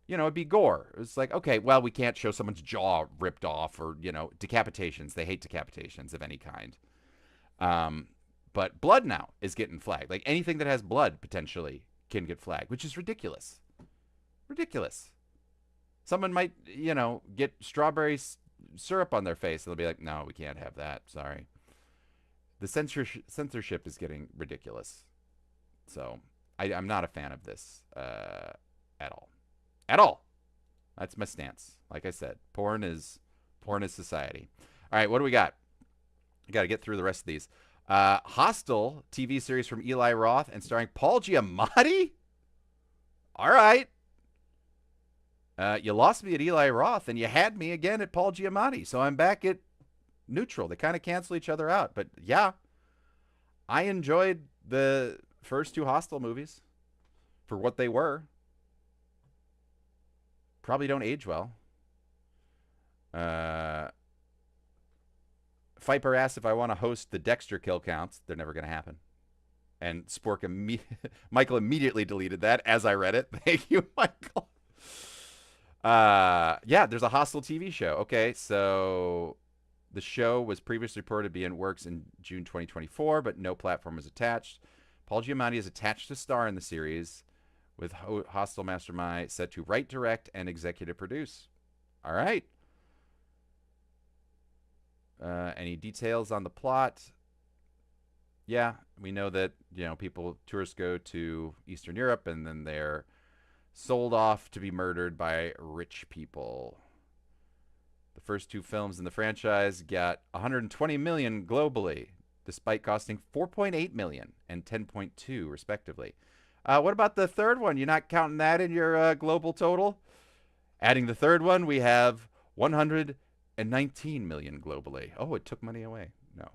it'd be gore. It's like, okay, well, we can't show someone's jaw ripped off or, decapitations. They hate decapitations of any kind. But blood now is getting flagged. Like, anything that has blood, potentially, can get flagged, which is ridiculous. Ridiculous. Someone might, get strawberry syrup on their face, and they'll be like, no, we can't have that. Sorry. The censorship is getting ridiculous. So, I'm not a fan of this at all. At all. That's my stance. Like I said, porn is society. All right, what do we got? I got to get through the rest of these. Hostel TV series from Eli Roth and starring Paul Giamatti? All right. You lost me at Eli Roth, and you had me again at Paul Giamatti. So I'm back at neutral. They kind of cancel each other out. But, yeah, I enjoyed the first two Hostel movies for what they were. probably don't age well. Viper asked if I want to host the Dexter kill counts. They're never going to happen. And Spork Michael immediately deleted that as I read it. Thank you, Michael. Yeah, there's a Hostile TV show. Okay, so the show was previously reported to be in works in June 2024, but no platform is attached. Paul Giamatti is attached to star in the series, with Hostile Mastermind set to write, direct, and executive produce. All right. Any details on the plot? Yeah, we know that, tourists go to Eastern Europe and then they're sold off to be murdered by rich people. The first two films in the franchise got $120 million globally, despite costing $4.8 million and $10.2 respectively. What about the third one? You're not counting that in your global total? Adding the third one, we have $119 million globally. Oh, it took money away. No.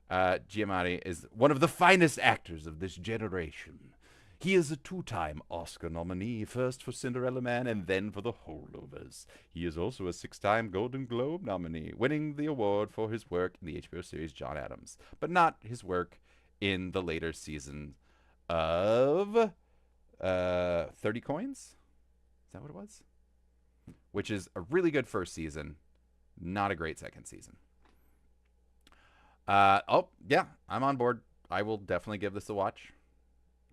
Giamatti is one of the finest actors of this generation. He is a 2-time Oscar nominee, first for Cinderella Man and then for The Holdovers. He is also a 6-time Golden Globe nominee, winning the award for his work in the HBO series John Adams, but not his work in the later season of 30 Coins? Is that what it was? Which is a really good first season, not a great second season. Oh, yeah, I'm on board. I will definitely give this a watch.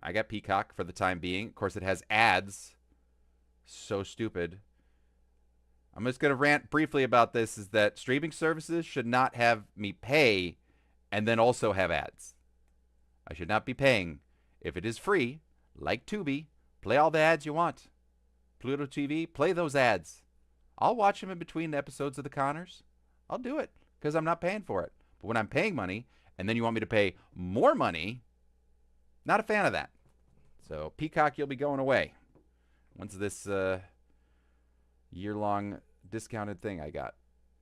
I got Peacock for the time being. Of course, it has ads. So stupid. I'm just going to rant briefly about this, is that streaming services should not have me pay and then also have ads. I should not be paying. If it is free, like Tubi, play all the ads you want. Pluto TV, play those ads. I'll watch them in between the episodes of The Connors. I'll do it because I'm not paying for it. But when I'm paying money and then you want me to pay more money, not a fan of that. So Peacock, you'll be going away once this year-long discounted thing I got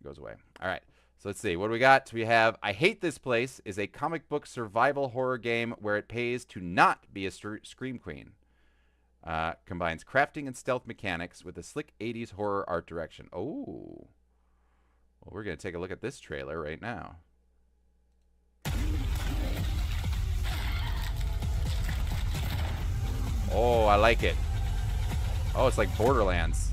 goes away. All right. So let's see. What do we got? We have I Hate This Place is a comic book survival horror game where it pays to not be a scream queen. Combines crafting and stealth mechanics with a slick 80s horror art direction. Oh. Well, we're going to take a look at this trailer right now. Oh, I like it. Oh, it's like Borderlands.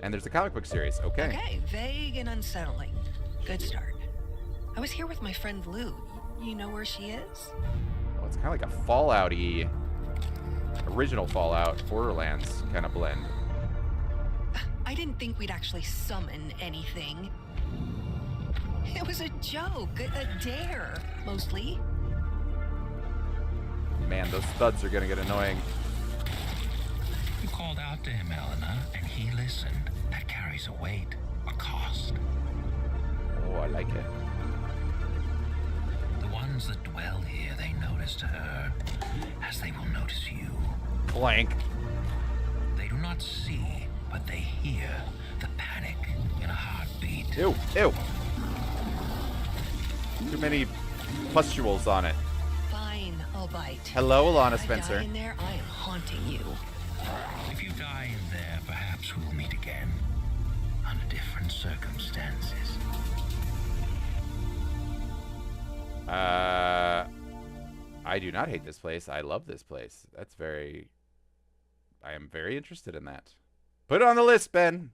And there's a comic book series. Okay. Okay, vague and unsettling. Good start. I was here with my friend Lou. You know where she is? Oh, it's kind of like a Fallout-y, original Fallout, Borderlands kind of blend. I didn't think we'd actually summon anything. It was a joke, a dare, mostly. Man, those thuds are gonna get annoying. You called out to him, Eleanor, and he listened. That carries a weight, a cost. Oh, I like it. The ones that dwell here, they noticed her, as they will notice you. Clank. They do not see, but they hear the panic in a heartbeat. Ew, ew. Too many pustules on it. Fine, I'll bite. Hello, Alana If Spencer. I die in there, I am haunting you. If you die in there, perhaps we'll meet again. Under different circumstances. I do not hate this place. I love this place. I am very interested in that. Put it on the list, Ben.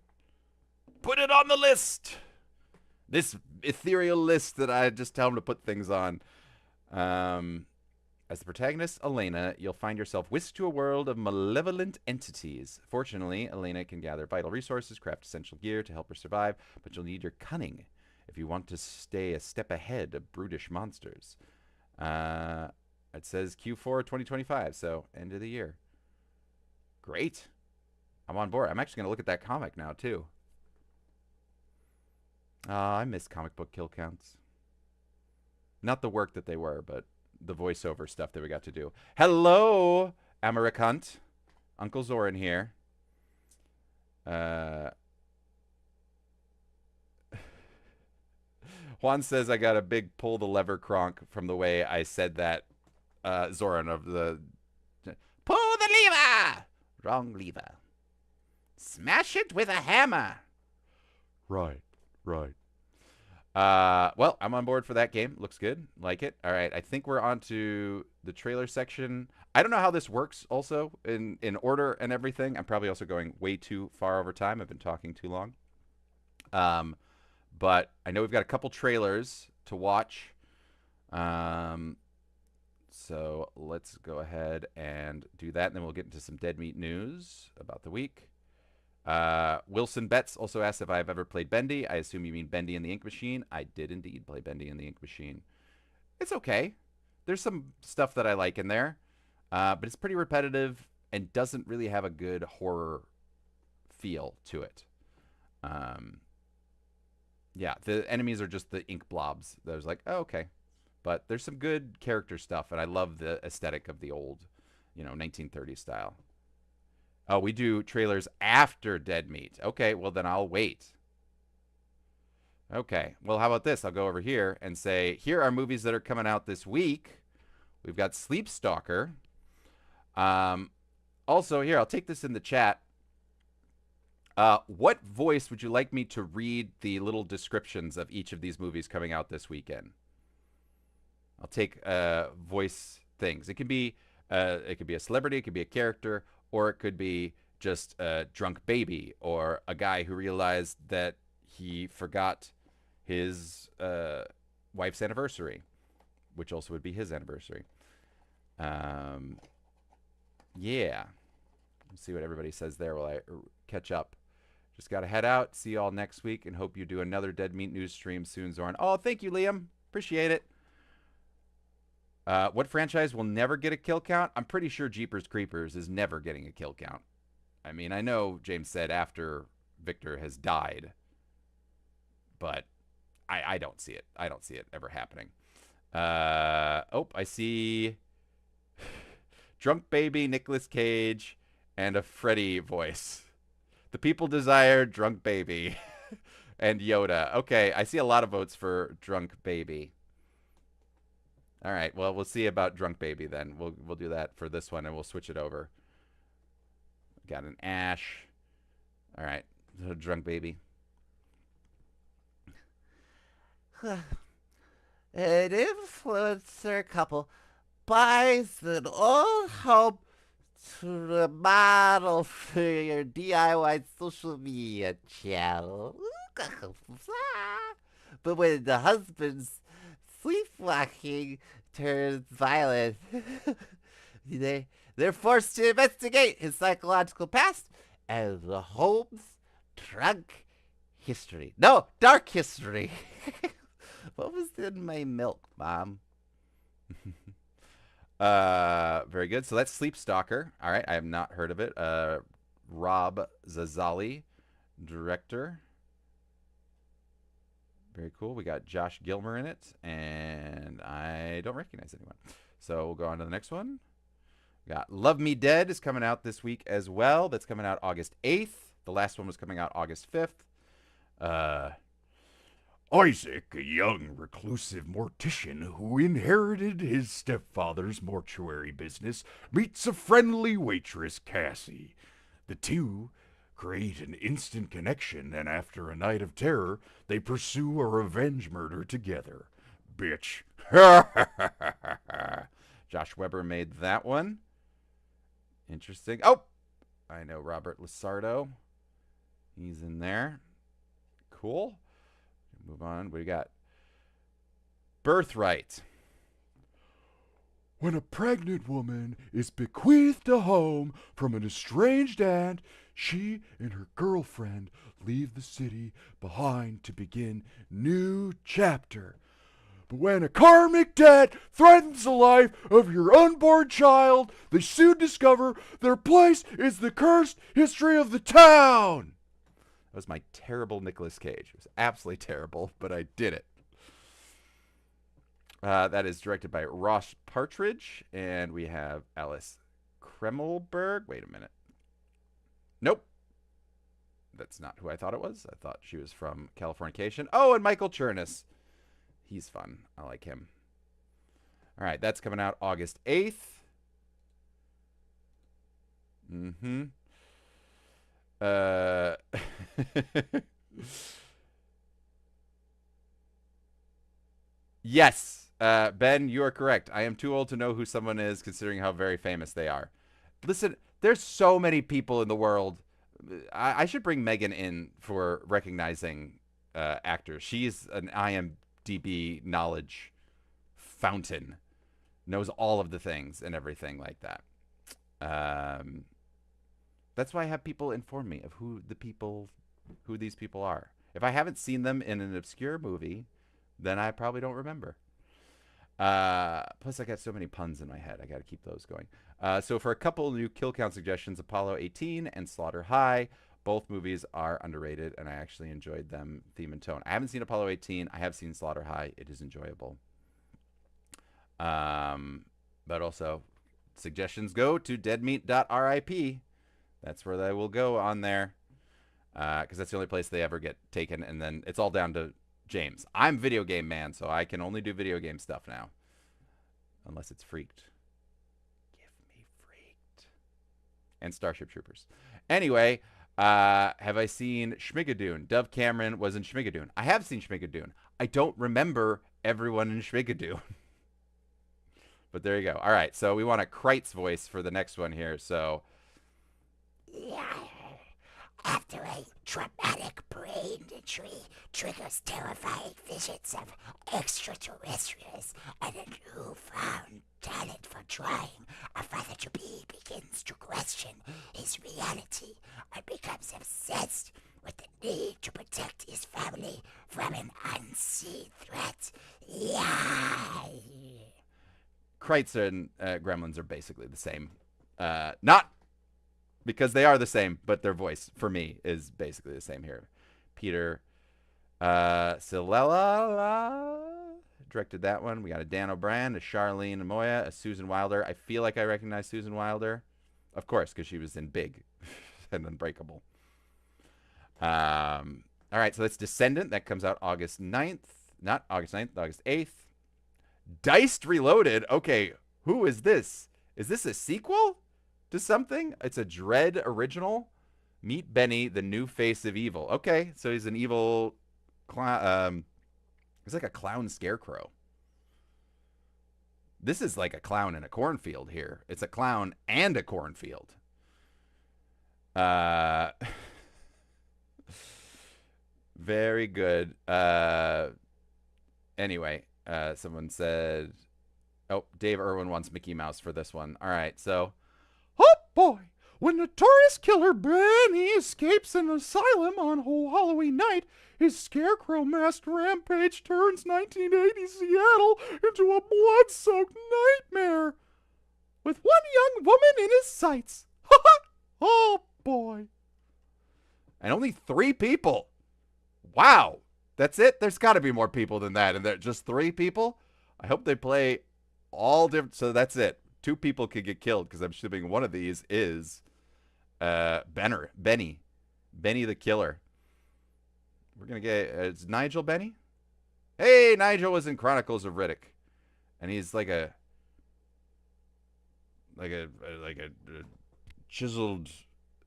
Put it on the list. This ethereal list that I just tell him to put things on. As the protagonist, Elena, you'll find yourself whisked to a world of malevolent entities. Fortunately, Elena can gather vital resources, craft essential gear to help her survive, but you'll need your cunning if you want to stay a step ahead of brutish monsters. It says Q4 2025, so end of the year. Great. I'm on board. I'm actually going to look at that comic now, too. I miss comic book kill counts. Not the work that they were, but the voiceover stuff that we got to do. Hello, Americunt. Uncle Zoran here. Juan says I got a big pull the lever cronk from the way I said that. Zoran of the... Pull the lever! Wrong lever. Smash it with a hammer. Right. Well, I'm on board for that game. Looks good. Like it. All right. I think we're on to the trailer section. I don't know how this works also in order and everything. I'm probably also going way too far over time. I've been talking too long. But I know we've got a couple trailers to watch. So let's go ahead and do that, and then we'll get into some Dead Meat news about the week. Wilson Betts also asked if I've ever played Bendy. I assume you mean Bendy and the Ink Machine. I did indeed play Bendy and the Ink Machine. It's okay. There's some stuff that I like in there, but it's pretty repetitive and doesn't really have a good horror feel to it. Yeah, the enemies are just the ink blobs. That was like, oh, okay. But there's some good character stuff, and I love the aesthetic of the old, 1930s style. Oh, we do trailers after Dead Meat. Okay, well, then I'll wait. Okay, well, how about this? I'll go over here and say, here are movies that are coming out this week. We've got Sleepstalker. Also, here, I'll take this in the chat. What voice would you like me to read the little descriptions of each of these movies coming out this weekend? I'll take voice things. It could be a celebrity, it could be a character, or it could be just a drunk baby or a guy who realized that he forgot his wife's anniversary, which also would be his anniversary. Yeah. Let's see what everybody says there while I catch up. Just got to head out. See you all next week and hope you do another Dead Meat News stream soon, Zoran. Oh, thank you, Liam. Appreciate it. What franchise will never get a kill count? I'm pretty sure Jeepers Creepers is never getting a kill count. I mean, I know James said after Victor has died, but I don't see it. I don't see it ever happening. Oh, I see Drunk Baby, Nicolas Cage, and a Freddy voice. The people desire Drunk Baby and Yoda. Okay, I see a lot of votes for Drunk Baby. All right, well, we'll see about Drunk Baby then. We'll do that for this one, and we'll switch it over. Got an Ash. All right, Drunk Baby. An influencer couple buys an old home to remodel for your DIY social media channel. But when the husband's sleepwalking turns violent, they're forced to investigate his psychological past and the home's drunk history. No, dark history. What was in my milk, Mom? Very good. So that's Sleepstalker. All right, I have not heard of it. Rob Zazali, director. Very cool. We got Josh Gilmer in it, and I don't recognize anyone. So we'll go on to the next one. We got Love Me Dead is coming out this week as well. That's coming out August 8th. The last one was coming out August 5th. Isaac, a young reclusive mortician who inherited his stepfather's mortuary business, meets a friendly waitress, Cassie. The two create an instant connection, and after a night of terror, they pursue a revenge murder together. Bitch. Josh Weber made that one. Interesting. Oh, I know Robert Lasardo. He's in there. Cool. Move on. We got Birthright. When a pregnant woman is bequeathed a home from an estranged aunt, she and her girlfriend leave the city behind to begin new chapter. But when a karmic debt threatens the life of your unborn child, they soon discover their place is the cursed history of the town. That was my terrible Nicolas Cage. It was absolutely terrible, but I did it. That is directed by Ross Partridge, and we have Alice Kremelberg. Wait a minute. Nope. That's not who I thought it was. I thought she was from Californication. Oh, and Michael Chernus. He's fun. I like him. All right, that's coming out August 8th. Uh, yes, Ben, you are correct. I am too old to know who someone is, considering how very famous they are. Listen, there's so many people in the world. I should bring Megan in for recognizing actors. She's an IMDb knowledge fountain, knows all of the things and everything like that. That's why I have people inform me of who these people are. If I haven't seen them in an obscure movie, then I probably don't remember. Plus, I got so many puns in my head. I got to keep those going. So for a couple new kill count suggestions, Apollo 18 and Slaughter High. Both movies are underrated, and I actually enjoyed them theme and tone. I haven't seen Apollo 18. I have seen Slaughter High. It is enjoyable. But also, suggestions go to deadmeat.rip. That's where they will go on there, because that's the only place they ever get taken, and then it's all down to James. I'm video game man, so I can only do video game stuff now, unless it's Freaked. Give me Freaked. And Starship Troopers. Anyway, have I seen Schmigadoon? Dove Cameron was in Schmigadoon. I have seen Schmigadoon. I don't remember everyone in Schmigadoon. But there you go. All right, so we want a Kreitz voice for the next one here, so... After a traumatic brain injury triggers terrifying visions of extraterrestrials and a newfound talent for trying, a father-to-be begins to question his reality and becomes obsessed with the need to protect his family from an unseen threat. Yeah. Kreitz and Gremlins are basically the same. Not because they are the same, but their voice, for me, is basically the same here. Peter Silella directed that one. We got a Dan O'Brien, a Charlene Moya, a Susan Wilder. I feel like I recognize Susan Wilder. Of course, because she was in Big and Unbreakable. All right, so that's Descendant. That comes out August 9th. Not August 9th, August 8th. Diced Reloaded. Okay, who is this? Is this a sequel to something? It's a Dread original. Meet Benny, the new face of evil. Okay, so he's an evil clown. He's like a clown scarecrow. This is like a clown in a cornfield here. It's a clown and a cornfield. Very good. Anyway, someone said, oh, Dave Irwin wants Mickey Mouse for this one. All right, so, oh boy, when notorious killer Benny escapes an asylum on Halloween night, his scarecrow masked rampage turns 1980 Seattle into a blood-soaked nightmare, with one young woman in his sights. Oh boy. And only 3 people. Wow. That's it? There's got to be more people than that. And they're just 3 people? I hope they play all different. So that's it. 2 people could get killed, because I'm assuming one of these is Benny the killer. We're going to get, it's Nigel Benny? Hey, Nigel was in Chronicles of Riddick. And he's like a chiseled,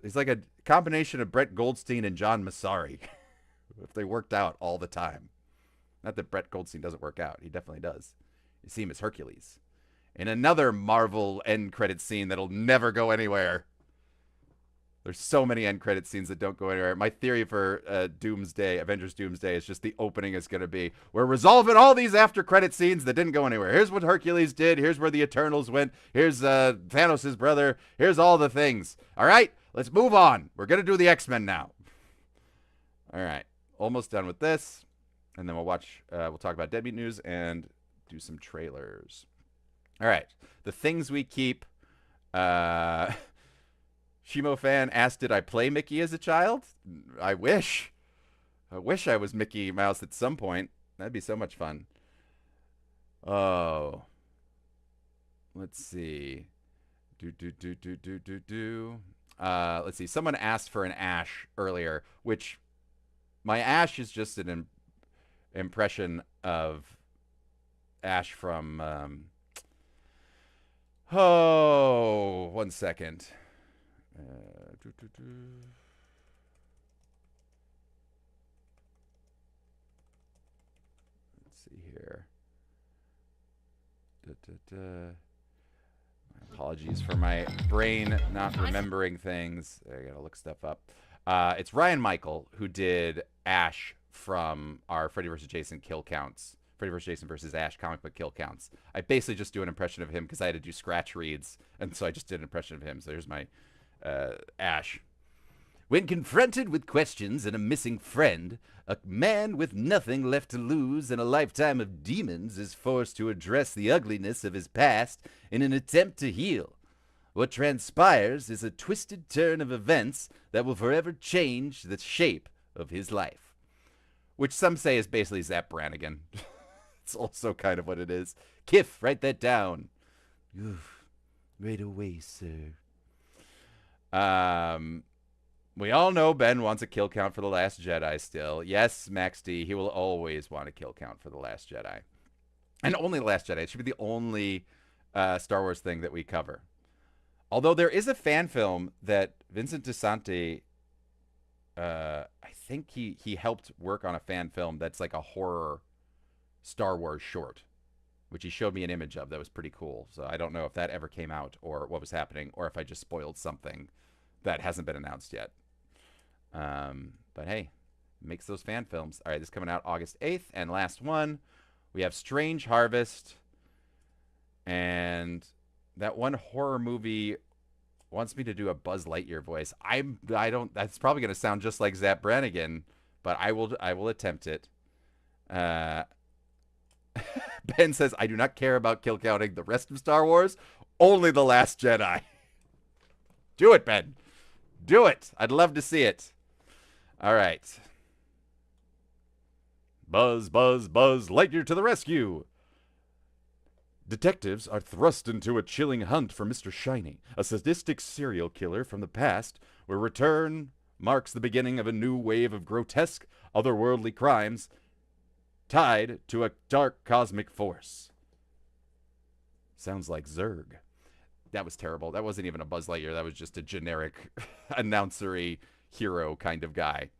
he's like a combination of Brett Goldstein and John Massari. If they worked out all the time. Not that Brett Goldstein doesn't work out. He definitely does. You see him as Hercules. In another Marvel end credit scene that'll never go anywhere. There's so many end credit scenes that don't go anywhere. My theory for Avengers Doomsday, is just the opening is going to be, we're resolving all these after credit scenes that didn't go anywhere. Here's what Hercules did. Here's where the Eternals went. Here's Thanos' brother. Here's all the things. All right, let's move on. We're going to do the X-Men now. All right, almost done with this. And then we'll talk about Deadbeat News and do some trailers. All right, the things we keep. Shimo fan asked, did I play Mickey as a child? I wish. I wish I was Mickey Mouse at some point. That'd be so much fun. Oh. Let's see. Let's see. Someone asked for an Ash earlier, which my Ash is just an impression of Ash from... Oh, 1 second. see here. Apologies for my brain not remembering things. I gotta look stuff up. It's Ryan Michael who did Ash from our Freddy vs. Jason kill counts. Freddy vs. Jason versus Ash comic book kill counts. I basically just do an impression of him because I had to do scratch reads, and so I just did an impression of him. So here's my Ash. When confronted with questions and a missing friend, a man with nothing left to lose and a lifetime of demons is forced to address the ugliness of his past in an attempt to heal. What transpires is a twisted turn of events that will forever change the shape of his life. Which some say is basically Zap Brannigan. It's also kind of what it is. Kiff, write that down. Oof, right away, sir. We all know Ben wants a kill count for The Last Jedi still. Yes, Max D, he will always want a kill count for The Last Jedi. And only The Last Jedi. It should be the only Star Wars thing that we cover. Although there is a fan film that Vincent DeSanti, I think he helped work on a fan film that's like a horror Star Wars short, which he showed me an image of that was pretty cool. So I don't know if that ever came out or what was happening or if I just spoiled something that hasn't been announced yet. But hey, makes those fan films. All right, this is coming out August 8th. And last one, we have Strange Harvest. And that one horror movie wants me to do a Buzz Lightyear voice. I don't, that's probably going to sound just like Zap Brannigan, but I will attempt it. Ben says, I do not care about kill counting the rest of Star Wars, only The Last Jedi. Do it, Ben. Do it. I'd love to see it. All right. Buzz, Buzz, Buzz Lightyear to the rescue. Detectives are thrust into a chilling hunt for Mr. Shiny, a sadistic serial killer from the past, where return marks the beginning of a new wave of grotesque, otherworldly crimes tied to a dark cosmic force. Sounds like Zurg. That was terrible. That wasn't even a Buzz Lightyear. That was just a generic announcery hero kind of guy.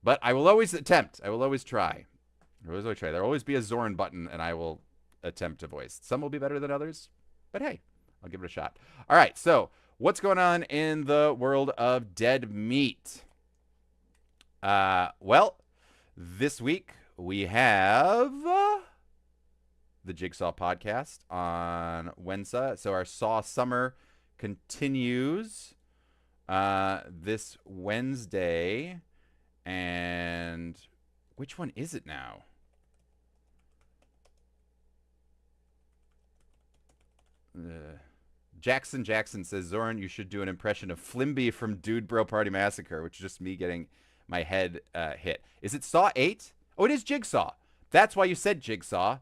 But I will always attempt. I will always try. I will always try. There will always be a Zorn button, and I will attempt to voice. Some will be better than others, but hey, I'll give it a shot. All right, so what's going on in the world of Dead Meat? Well, this week we have the Jigsaw podcast on Wednesday. So our Saw Summer continues this Wednesday. And which one is it now? Jackson says, Zoran, you should do an impression of Flimby from Dude Bro Party Massacre, which is just me getting my head hit. Is it Saw 8? Oh, it is Jigsaw. That's why you said Jigsaw.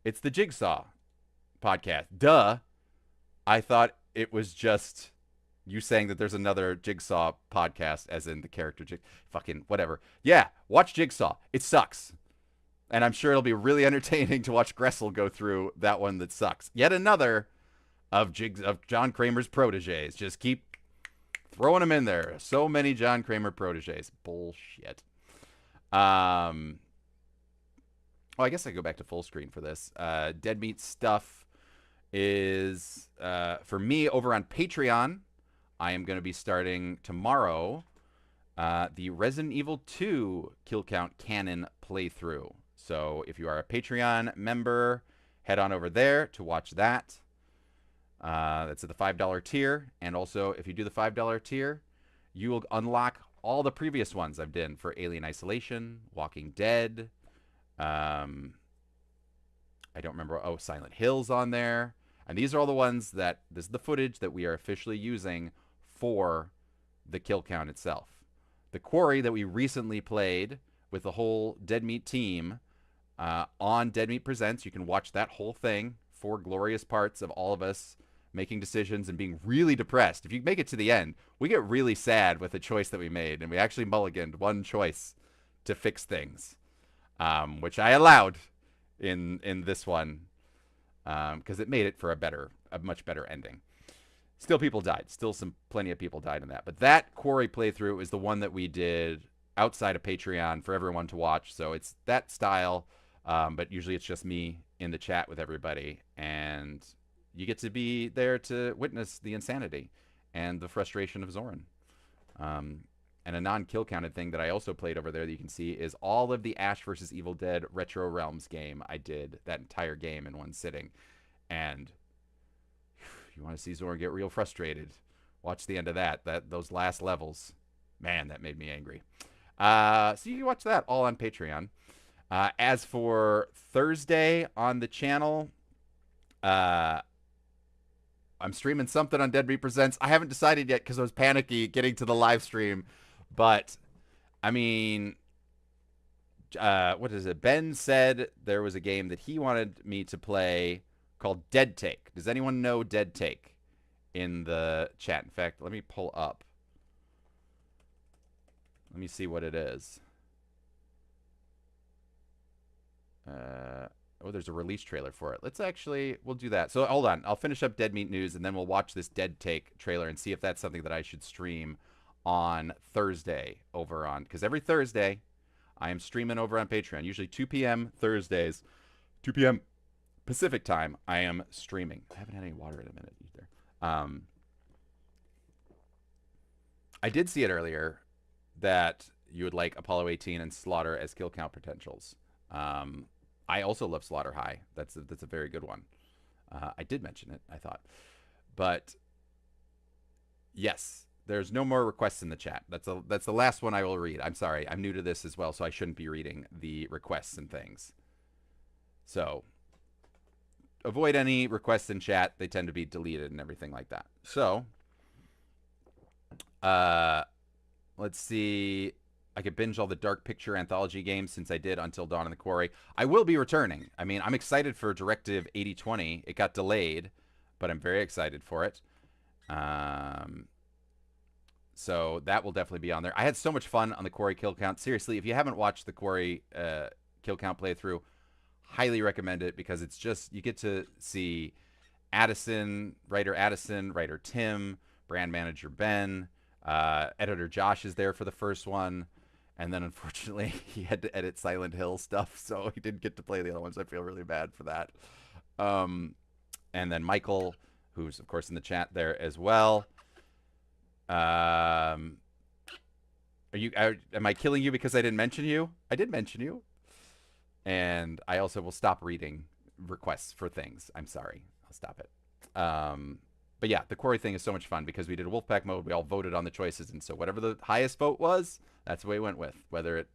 It's the Jigsaw podcast. Duh. I thought it was just you saying that there's another Jigsaw podcast, as in the character fucking whatever. Yeah, watch Jigsaw. It sucks. And I'm sure it'll be really entertaining to watch Gressel go through that one that sucks. Yet another of John Kramer's proteges. Just keep throwing them in there. So many John Kramer proteges. Bullshit. Oh, I guess I go back to full screen for this. Dead Meat stuff is, for me, over on Patreon. I am going to be starting tomorrow the Resident Evil 2 Kill Count Canon playthrough. So if you are a Patreon member, head on over there to watch that. That's at the $5 tier. And also, if you do the $5 tier, you will unlock all the previous ones I've done for Alien Isolation, Walking Dead. I don't remember. Oh, Silent Hill's on there. And these are all the ones that, this is the footage that we are officially using for the kill count itself. The Quarry that we recently played with the whole Dead Meat team on Dead Meat Presents. You can watch that whole thing, 4 glorious parts of all of us making decisions and being really depressed. If you make it to the end, we get really sad with the choice that we made. And we actually mulliganed one choice to fix things, which I allowed in this one because it made it for a much better ending. Still, people died. Still, plenty of people died in that. But that Quarry playthrough is the one that we did outside of Patreon for everyone to watch. So it's that style But usually it's just me in the chat with everybody, and you get to be there to witness the insanity and the frustration of Zoran. And a non-kill counted thing that I also played over there that you can see is all of the Ash vs. Evil Dead Retro Realms game. I did that entire game in one sitting. And if you want to see Zoran get real frustrated, watch the end of that. Those last levels, man, that made me angry. So you can watch that all on Patreon. As for Thursday on the channel, I'm streaming something on Dead Represents. I haven't decided yet because I was panicky getting to the live stream. But, I mean, what is it? Ben said there was a game that he wanted me to play called Dead Take. Does anyone know Dead Take in the chat? In fact, let me pull up. Let me see what it is. Oh, there's a release trailer for it. We'll do that. So hold on. I'll finish up Dead Meat News, and then we'll watch this Dead Take trailer and see if that's something that I should stream on Thursday over on, because every Thursday I am streaming over on Patreon, usually 2 p.m. Thursdays, 2 p.m. Pacific time. I am streaming. I haven't had any water in a minute either. I did see it earlier that you would like Apollo 18 and Slaughter as kill count potentials. I also love Slaughter High. That's a very good one. I did mention it, I thought. But yes, there's no more requests in the chat. That's the last one I will read. I'm sorry. I'm new to this as well, so I shouldn't be reading the requests and things. So avoid any requests in chat. They tend to be deleted and everything like that. So let's see. I could binge all the Dark Picture anthology games since I did Until Dawn in the Quarry. I will be returning. I mean, I'm excited for Directive 8020. It got delayed, but I'm very excited for it. So that will definitely be on there. I had so much fun on the Quarry kill count. Seriously, if you haven't watched the Quarry kill count playthrough, highly recommend it, because it's just, you get to see Addison, writer Tim, brand manager Ben, editor Josh is there for the first one. And then, unfortunately, he had to edit Silent Hill stuff, so he didn't get to play the other ones. I feel really bad for that. And then Michael, who's, of course, in the chat there as well. Am I killing you because I didn't mention you? I did mention you. And I also will stop reading requests for things. I'm sorry. I'll stop it. But yeah, the Quarry thing is so much fun because we did a Wolfpack mode. We all voted on the choices. And so whatever the highest vote was, that's the way it went with, whether it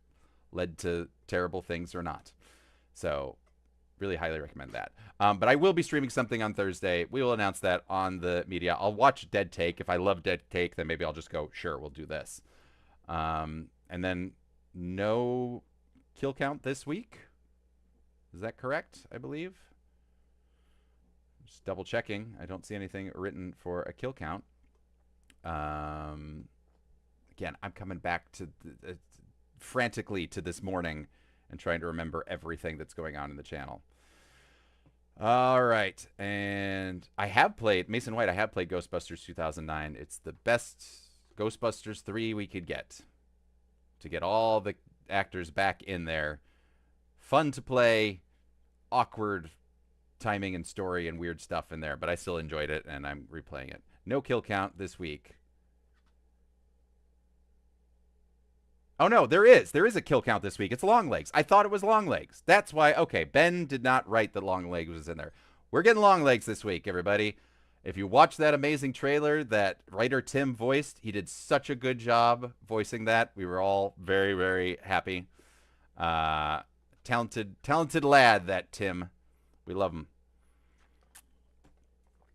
led to terrible things or not. So really highly recommend that. But I will be streaming something on Thursday. We will announce that on the media. I'll watch Dead Take. If I love Dead Take, then maybe I'll just go, sure, we'll do this. And then no kill count this week. Is that correct, I believe? Just double checking. I don't see anything written for a kill count. Again, I'm coming back to frantically to this morning and trying to remember everything that's going on in the channel. All right. And I have played, Mason White, I have played Ghostbusters 2009. It's the best Ghostbusters 3 we could get. To get all the actors back in there. Fun to play, awkward timing and story and weird stuff in there, but I still enjoyed it, and I'm replaying it. No kill count this week. Oh, no, there is. There is a kill count this week. It's Longlegs. I thought it was Longlegs. That's why, okay, Ben did not write that Longlegs was in there. We're getting Longlegs this week, everybody. If you watch that amazing trailer that writer Tim voiced, he did such a good job voicing that. We were all very, very happy. Talented lad, that Tim. We love him.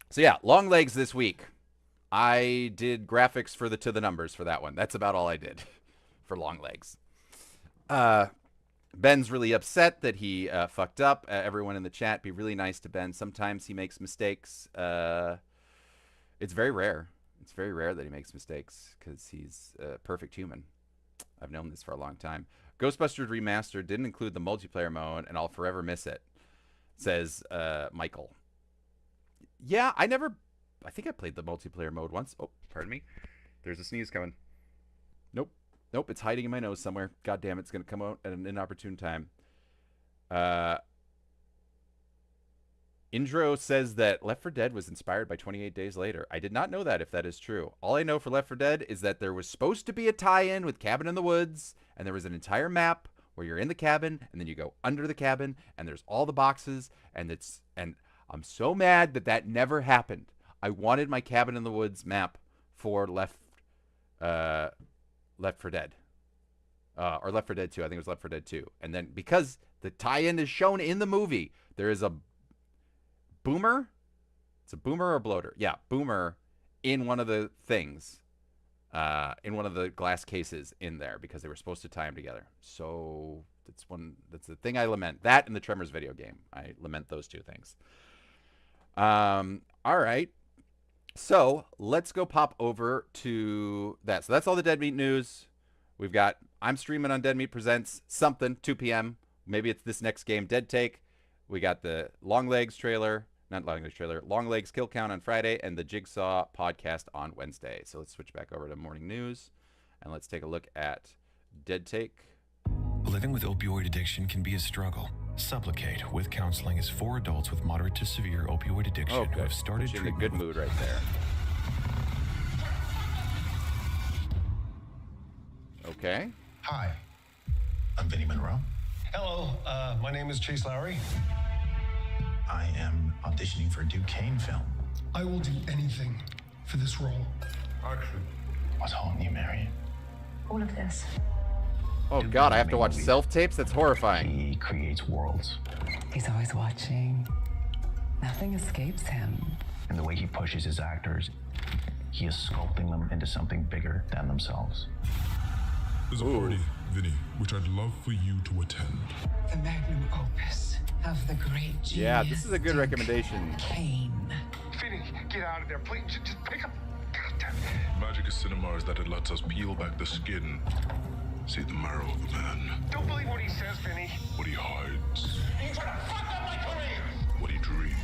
So yeah, Longlegs this week. I did graphics for to the numbers for that one. That's about all I did for Longlegs. Ben's really upset that he fucked up. Everyone in the chat, be really nice to Ben. Sometimes he makes mistakes. It's very rare. It's very rare that he makes mistakes because he's a perfect human. I've known this for a long time. Ghostbusters Remastered didn't include the multiplayer mode, and I'll forever miss it, says Michael. Yeah, I think I played the multiplayer mode once. Oh, pardon me. There's a sneeze coming. Nope, it's hiding in my nose somewhere. God damn, it's going to come out at an inopportune time. Indro says that Left 4 Dead was inspired by 28 Days Later. I did not know that, if that is true. All I know for Left 4 Dead is that there was supposed to be a tie-in with Cabin in the Woods, and there was an entire map where you're in the cabin, and then you go under the cabin, and there's all the boxes, and I'm so mad that that never happened. I wanted my Cabin in the Woods map for Left 4 Dead. Or Left 4 Dead 2. I think it was Left 4 Dead 2. And then, because the tie-in is shown in the movie, there is a boomer. It's a boomer or bloater. Yeah, boomer in one of the things. In one of the glass cases in there, because they were supposed to tie them together. So that's the thing I lament. That and the Tremors video game. I lament those two things. All right. So let's go pop over to that. So that's all the Dead Meat news. We've got, I'm streaming on Dead Meat Presents something, 2 p.m. Maybe it's this next game, Dead Take. We got the Long Legs trailer. Not Long Legs trailer. Long Legs Kill Count on Friday and the Jigsaw podcast on Wednesday. So let's switch back over to morning news and let's take a look at Dead Take. Living with opioid addiction can be a struggle. Supplicate with Counseling is for adults with moderate to severe opioid addiction who have started treatment. In a good mood right there. Okay. Hi, I'm Vinnie Monroe. Hello, my name is Chase Lowry. I am auditioning for a Duquesne film. I will do anything for this role. Action. What's haunting you, Marion? All of this. Oh God, I have to watch self-tapes? That's horrifying. He creates worlds. He's always watching. Nothing escapes him. And the way he pushes his actors, he is sculpting them into something bigger than themselves. There's a party, Vinny, which I'd love for you to attend. The magnum opus of the great genius. Yeah, this is a good recommendation. Kane. Vinny, get out of there, please. Just pick up. God damn it. Magic of cinema is that it lets us peel back the skin, see the marrow of a man. Don't believe what he says, Vinny. What he hides. You're trying to fuck up my career. What he dreams.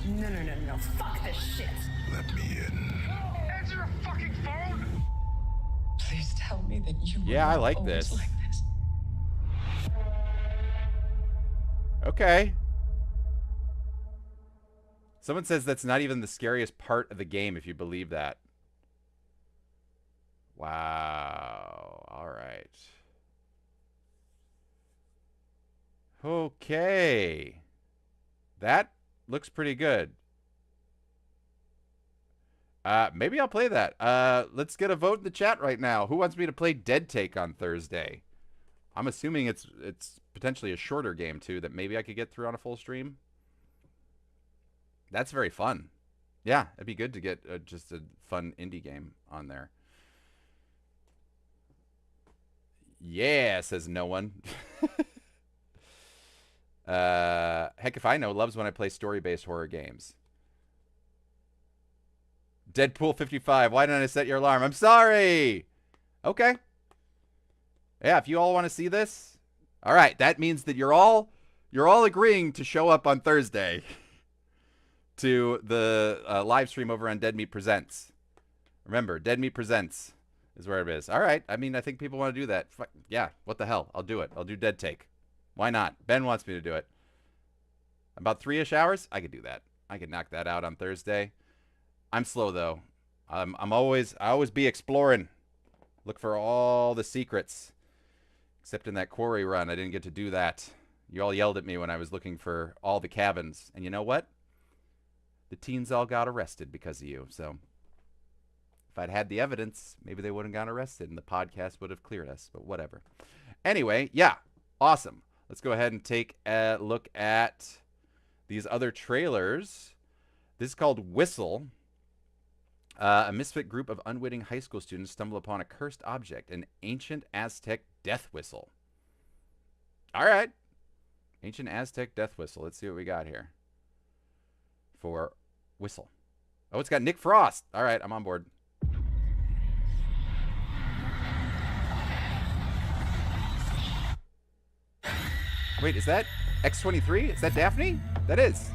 No. Fuck this shit. Let me in. Answer your fucking phone. Please tell me that you Yeah, I like always this. like this. Okay. Someone says that's not even the scariest part of the game, if you believe that. Wow. All right. Okay. That looks pretty good. Maybe I'll play that. Let's get a vote in the chat right now. Who wants me to play Dead Take on Thursday? I'm assuming it's potentially a shorter game too that maybe I could get through on a full stream. That's very fun. Yeah, it'd be good to get just a fun indie game on there. Yeah, says no one. Heck if I know, loves when I play story-based horror games. Deadpool 55, why didn't I set your alarm? I'm sorry! Okay. Yeah, if you all want to see this, all right, that means that you're all agreeing to show up on Thursday to the live stream over on Dead Meat Presents. Remember, Dead Meat Presents is where it is. All right, I mean, I think people want to do that. Yeah, what the hell? I'll do it. I'll do Dead Take. Why not? Ben wants me to do it. About 3-ish hours? I could do that. I could knock that out on Thursday. I'm slow though. I always be exploring. Look for all the secrets. Except in that quarry run, I didn't get to do that. You all yelled at me when I was looking for all the cabins. And you know what? The teens all got arrested because of you. So if I'd had the evidence, maybe they wouldn't have got arrested and the podcast would have cleared us. But whatever. Anyway, yeah. Awesome. Let's go ahead and take a look at these other trailers. This is called Whistle. A misfit group of unwitting high school students stumble upon a cursed object, an ancient Aztec death whistle. All right. Ancient Aztec death whistle. Let's see what we got here for Whistle. Oh, it's got Nick Frost. All right, I'm on board. Wait, is that X-23? Is that Daphne? That is.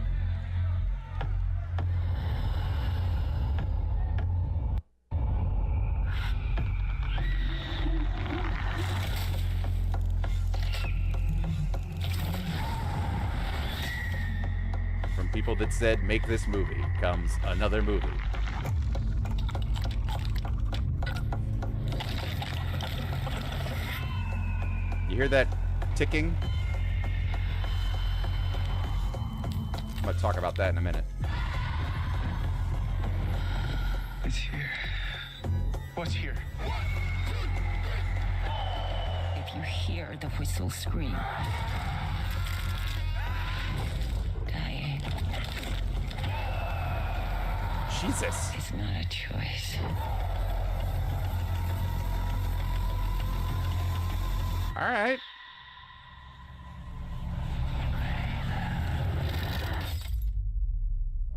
people that said, make this movie, comes another movie. You hear that ticking? I'm going to talk about that in a minute. It's here. What's here? If you hear the whistle scream, dying. Jesus. It's not a choice. All right.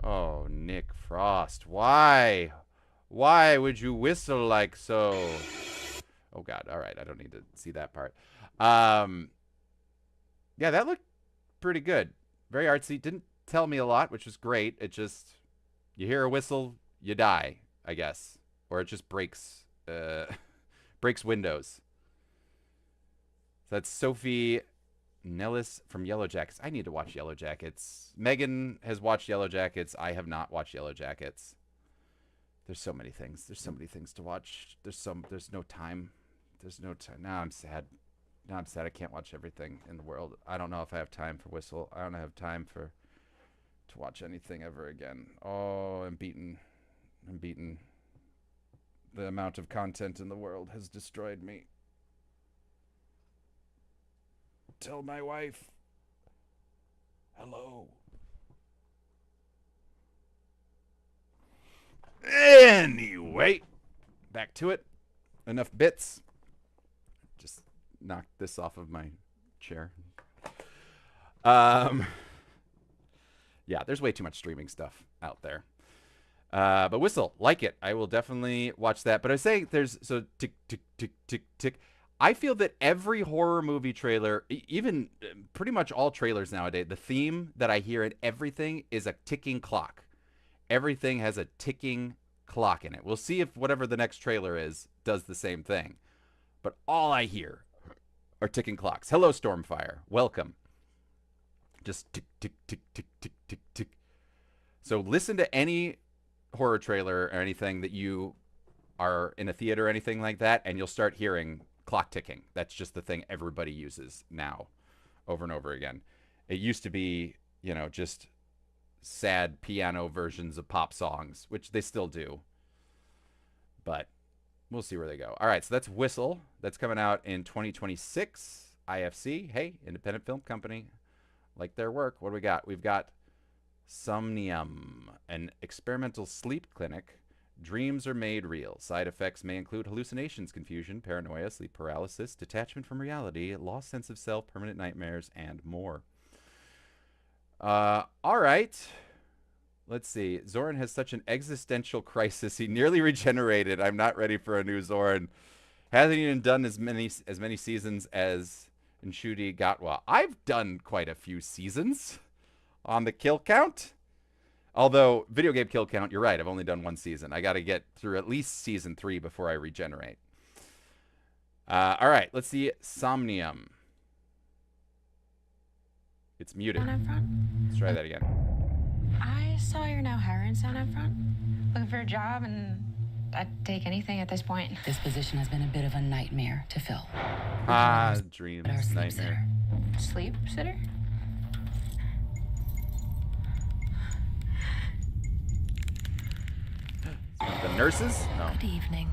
Oh, Nick Frost. Why? Why would you whistle like so? Oh, God. All right. I don't need to see that part. Yeah, that looked pretty good. Very artsy. Didn't tell me a lot, which was great. It just, you hear a whistle, you die, I guess. Or it just breaks, breaks windows. So that's Sophie Nellis from Yellow Jackets. I need to watch Yellow Jackets. Megan has watched Yellow Jackets. I have not watched Yellow Jackets. There's so many things. There's so many things to watch. There's no time. There's no time. Now I'm sad. Now I'm sad I can't watch everything in the world. I don't know if I have time for Whistle. I don't have time to watch anything ever again. Oh, I'm beaten. I'm beaten. The amount of content in the world has destroyed me. Tell my wife. Hello. Anyway, back to it. Enough bits. Just knocked this off of my chair. Yeah, there's way too much streaming stuff out there. But Whistle, like it. I will definitely watch that. But I was saying there's, so tick, tick, tick, tick, tick. I feel that every horror movie trailer, even pretty much all trailers nowadays, the theme that I hear in everything is a ticking clock. Everything has a ticking clock in it. We'll see if whatever the next trailer is does the same thing. But all I hear are ticking clocks. Hello, Stormfire. Welcome. Just tick, tick, tick, tick, tick, tick, tick. So listen to any horror trailer or anything that you are in a theater or anything like that, and you'll start hearing clock ticking. That's just the thing everybody uses now over and over again. It used to be, you know, just sad piano versions of pop songs, which they still do. But we'll see where they go. All right, so that's Whistle. That's coming out in 2026. IFC, hey, independent film company. Like their work. What do we got? We've got Somnium, an experimental sleep clinic. Dreams are made real. Side effects may include hallucinations, confusion, paranoia, sleep paralysis, detachment from reality, lost sense of self, permanent nightmares, and more. All right. Let's see. Zoran has such an existential crisis. He nearly regenerated. I'm not ready for a new Zoran. Hasn't even done as many seasons as Nshudi Gatwa. I've done quite a few seasons on the kill count. Although, video game kill count, you're right. I've only done one season. I got to get through at least season 3 before I regenerate. All right. Let's see. Somnium. It's muted. Let's try that again. I saw you're now hiring someone up front. Looking for a job, and I'd take anything at this point. This position has been a bit of a nightmare to fill. Dreams, nightmare. Sleep sitter? The nurses? No. Good evening,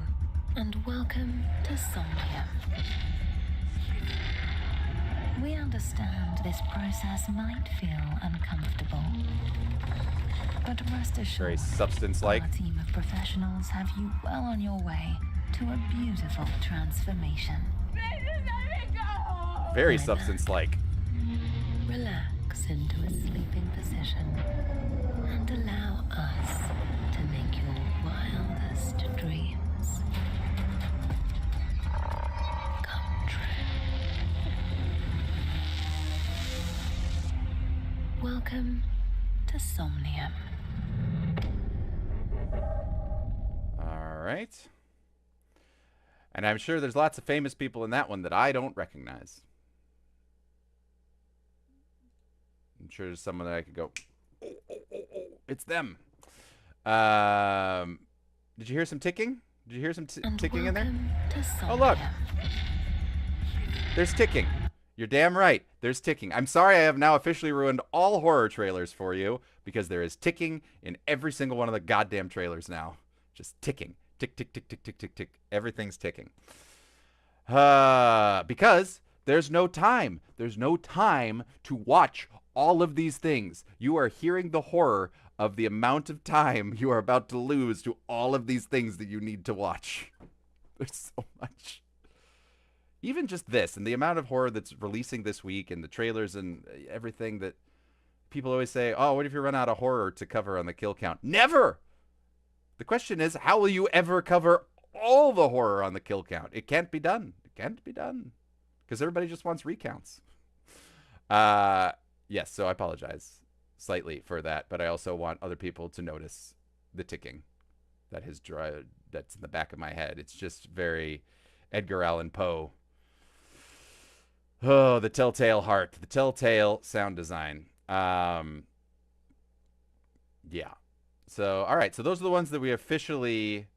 and welcome to Somnium. We understand this process might feel uncomfortable, but rest assured, very substance-like. Our team of professionals have you well on your way to a beautiful transformation. Very substance-like. Relax into a sleeping position and allow us to make your wildest dreams come true. Welcome to Somnium. All right. And I'm sure there's lots of famous people in that one that I don't recognize. I'm sure there's someone that I could go, oh, It's them. Did you hear some ticking? Did you hear some ticking in there? Oh, look. There's ticking. You're damn right. There's ticking. I'm sorry I have now officially ruined all horror trailers for you because there is ticking in every single one of the goddamn trailers now. Just ticking. Tick, tick, tick, tick, tick, tick, tick. Everything's ticking. Because there's no time. There's no time to watch all of these things. You are hearing the horror of the amount of time you are about to lose to all of these things that you need to watch. There's so much. Even just this and the amount of horror that's releasing this week and the trailers and everything that people always say, oh, what if you run out of horror to cover on the kill count? Never! The question is, how will you ever cover all the horror on the kill count? It can't be done. It can't be done. Because everybody just wants recounts. Yes, so I apologize slightly for that, but I also want other people to notice the ticking that's in the back of my head. It's just very Edgar Allan Poe. Oh, the telltale heart, the telltale sound design. Yeah. So, all right. So those are the ones that we officially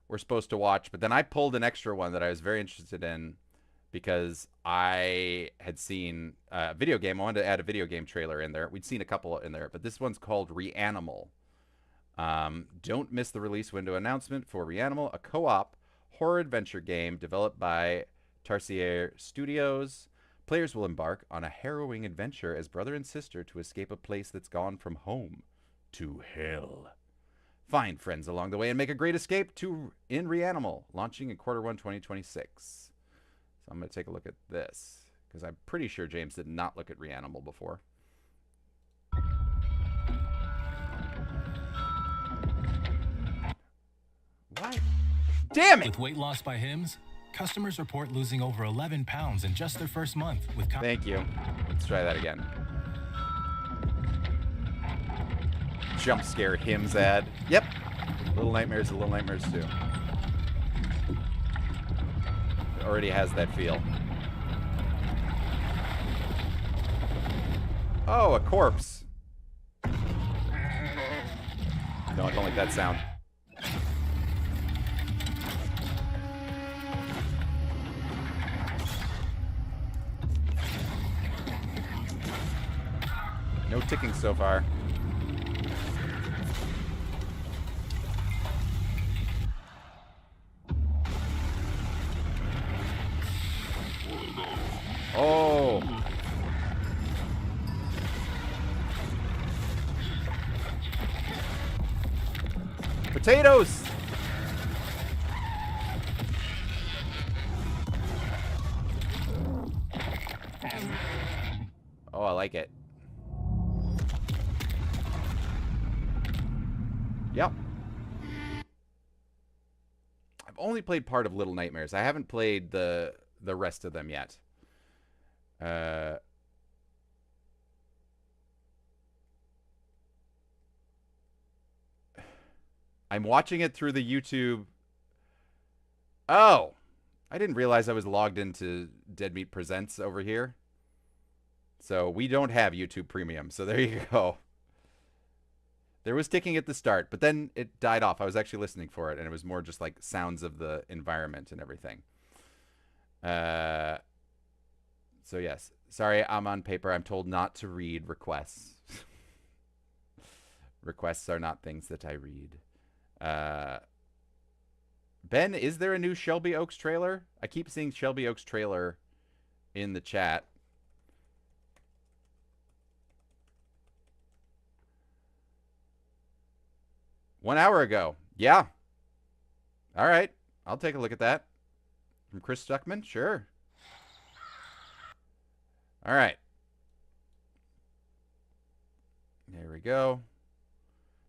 were supposed to watch. But then I pulled an extra one that I was very interested in because I had seen a video game. I wanted to add a video game trailer in there. We'd seen a couple in there, but this one's called Reanimal. Don't miss the release window announcement for Reanimal, a co-op horror adventure game developed by Tarsier Studios. Players will embark on a harrowing adventure as brother and sister to escape a place that's gone from home to hell. Find friends along the way and make a great escape in Reanimal, launching in Q1 2026. So I'm going to take a look at this because I'm pretty sure James did not look at Reanimal before. What? Damn it! With weight loss by Hims, customers report losing over 11 pounds in just their first month. Thank you. Let's try that again. Jump scare Hims ad. Yep. Little Nightmares and Little Nightmares 2. It already has that feel. Oh, a corpse. No, I don't like that sound. No ticking so far. Oh. Potatoes. Oh, I like it. Yep. I've only played part of Little Nightmares. I haven't played the rest of them yet. I'm watching it through the YouTube. Oh, I didn't realize I was logged into Dead Meat Presents over here. So we don't have YouTube Premium. So there you go. There was ticking at the start, but then it died off. I was actually listening for it, and it was more just like sounds of the environment and everything. So yes. Sorry, I'm on paper. I'm told not to read requests. Requests are not things that I read. Ben, is there a new Shelby Oaks trailer? I keep seeing Shelby Oaks trailer in the chat. One hour ago. Yeah. All right. I'll take a look at that. From Chris Stuckman? Sure. All right. There we go.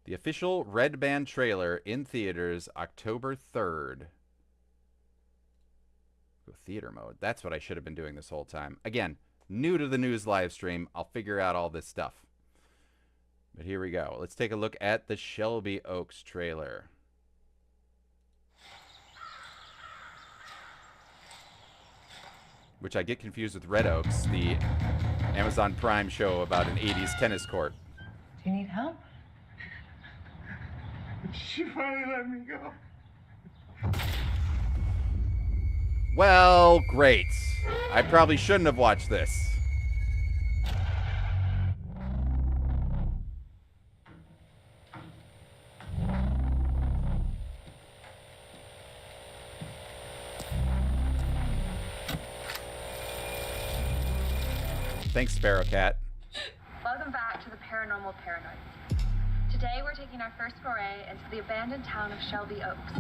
The official Red Band trailer in theaters October 3rd. Go theater mode. That's what I should have been doing this whole time. Again, new to the news live stream. I'll figure out all this stuff. But here we go. Let's take a look at the Shelby Oaks trailer. Which I get confused with Red Oaks, the Amazon Prime show about an 80s tennis court. Do you need help? She finally let me go. Well, great. I probably shouldn't have watched this. Thanks, Sparrow Cat. Welcome back to the Paranormal Paranoid. Today we're taking our first foray into the abandoned town of Shelby Oaks.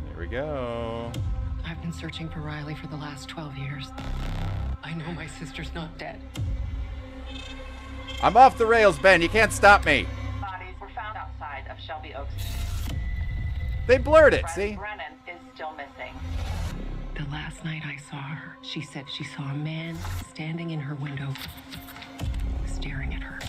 There we go. I've been searching for Riley for the last 12 years. I know my sister's not dead. I'm off the rails, Ben. You can't stop me. Bodies were found outside of Shelby Oaks. They blurred it, Friend see? Brennan is still missing. The last night I saw her, she said she saw a man standing in her window, staring at her.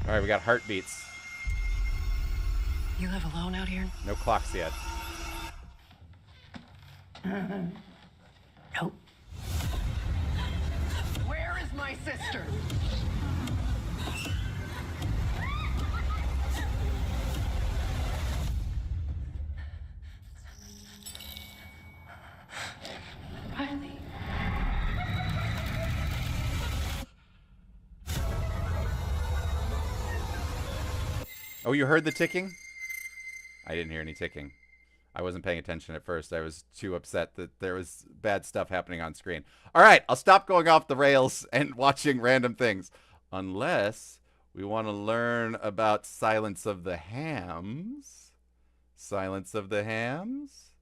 All right, we got heartbeats. You live alone out here? No clocks yet. Nope. Where is my sister? Riley. Oh, you heard the ticking? I didn't hear any ticking. I wasn't paying attention at first. I was too upset that there was bad stuff happening on screen. All right, I'll stop going off the rails and watching random things. Unless we want to learn about Silence of the Hams. Silence of the Hams?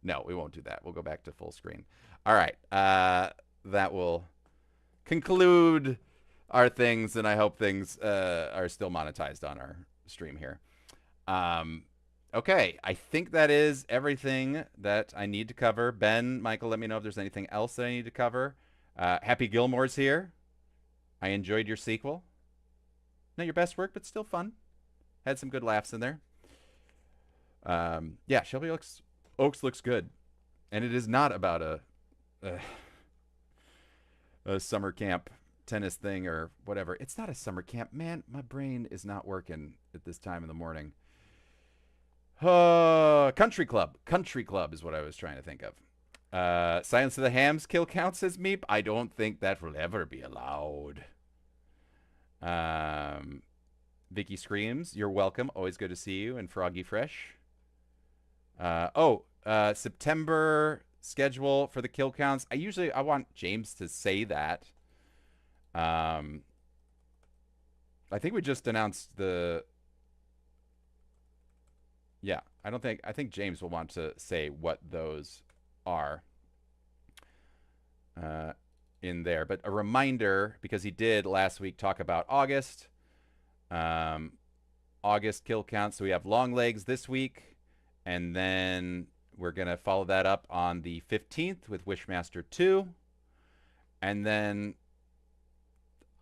No, we won't do that. We'll go back to full screen. All right, that will conclude our things, and I hope things are still monetized on our stream here. Okay, I think that is everything that I need to cover. Ben, Michael, let me know if there's anything else that I need to cover. Happy Gilmore's here. I enjoyed your sequel. Not your best work, but still fun. Had some good laughs in there. Yeah, Shelby Oaks looks good. And it is not about a summer camp tennis thing or whatever. It's not a summer camp. Man, my brain is not working at this time in the morning. Country Club. Country Club is what I was trying to think of. Silence of the Hams kill count, says Meep. I don't think that will ever be allowed. Vicky Screams, you're welcome. Always good to see you. And Froggy Fresh. September schedule for the kill counts. I want James to say that. I think we just announced the... Yeah, I think James will want to say what those are in there. But a reminder, because he did last week talk about August. August kill count. So we have Long Legs this week. And then we're going to follow that up on the 15th with Wishmaster 2. And then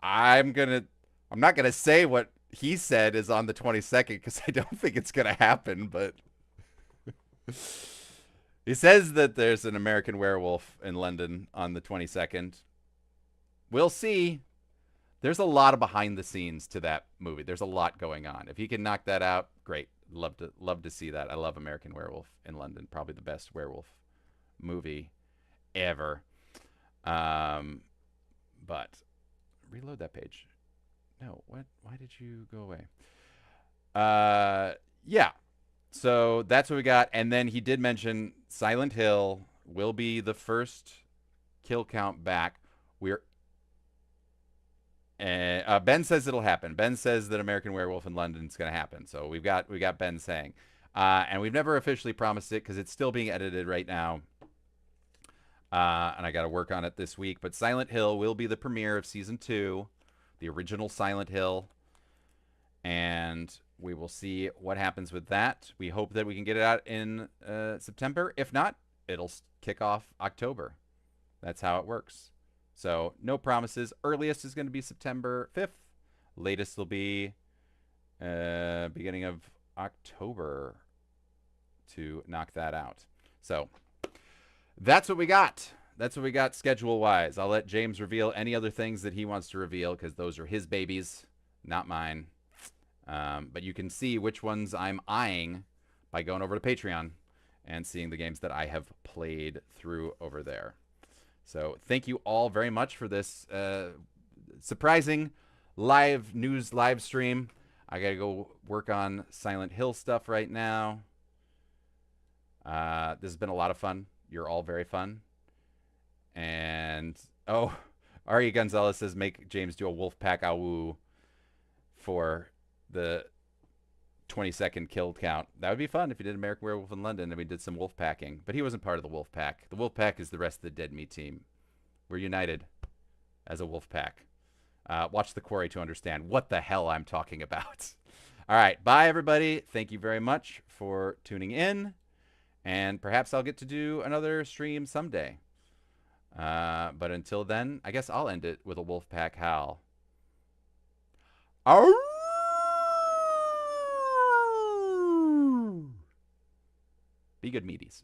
I'm not going to say what he said is on the 22nd because I don't think it's going to happen, but he says that there's an American Werewolf in London on the 22nd. We'll see. There's a lot of behind the scenes to that movie. There's a lot going on. If he can knock that out, great. Love to see that. I love American Werewolf in London. Probably the best werewolf movie ever. But reload that page. No, what? Why did you go away? Yeah. So that's what we got. And then he did mention Silent Hill will be the first kill count back. Ben says it'll happen. Ben says that American Werewolf in London is going to happen. So we got Ben saying, and we've never officially promised it because it's still being edited right now. And I got to work on it this week. But Silent Hill will be the premiere of season 2, the original Silent Hill, and we will see what happens with that. We hope that we can get it out in September. If not, it'll kick off October. That's how it works. So no promises. Earliest is going to be September 5th. Latest will be beginning of October to knock that out. So that's what we got. That's what we got schedule-wise. I'll let James reveal any other things that he wants to reveal because those are his babies, not mine. But you can see which ones I'm eyeing by going over to Patreon and seeing the games that I have played through over there. So thank you all very much for this surprising live news live stream. I got to go work on Silent Hill stuff right now. This has been a lot of fun. You're all very fun. And, oh, Ari Gonzalez says make James do a Wolfpack Awoo for the 20-second kill count. That would be fun if you did American Werewolf in London and we did some wolf packing. But he wasn't part of the wolf pack. The wolf pack is the rest of the Dead Meat team. We're united as a wolf pack. Watch The Quarry to understand what the hell I'm talking about. All right. Bye, everybody. Thank you very much for tuning in. And perhaps I'll get to do another stream someday. But until then, I guess I'll end it with a wolf pack howl. Arr! Be good, meaties.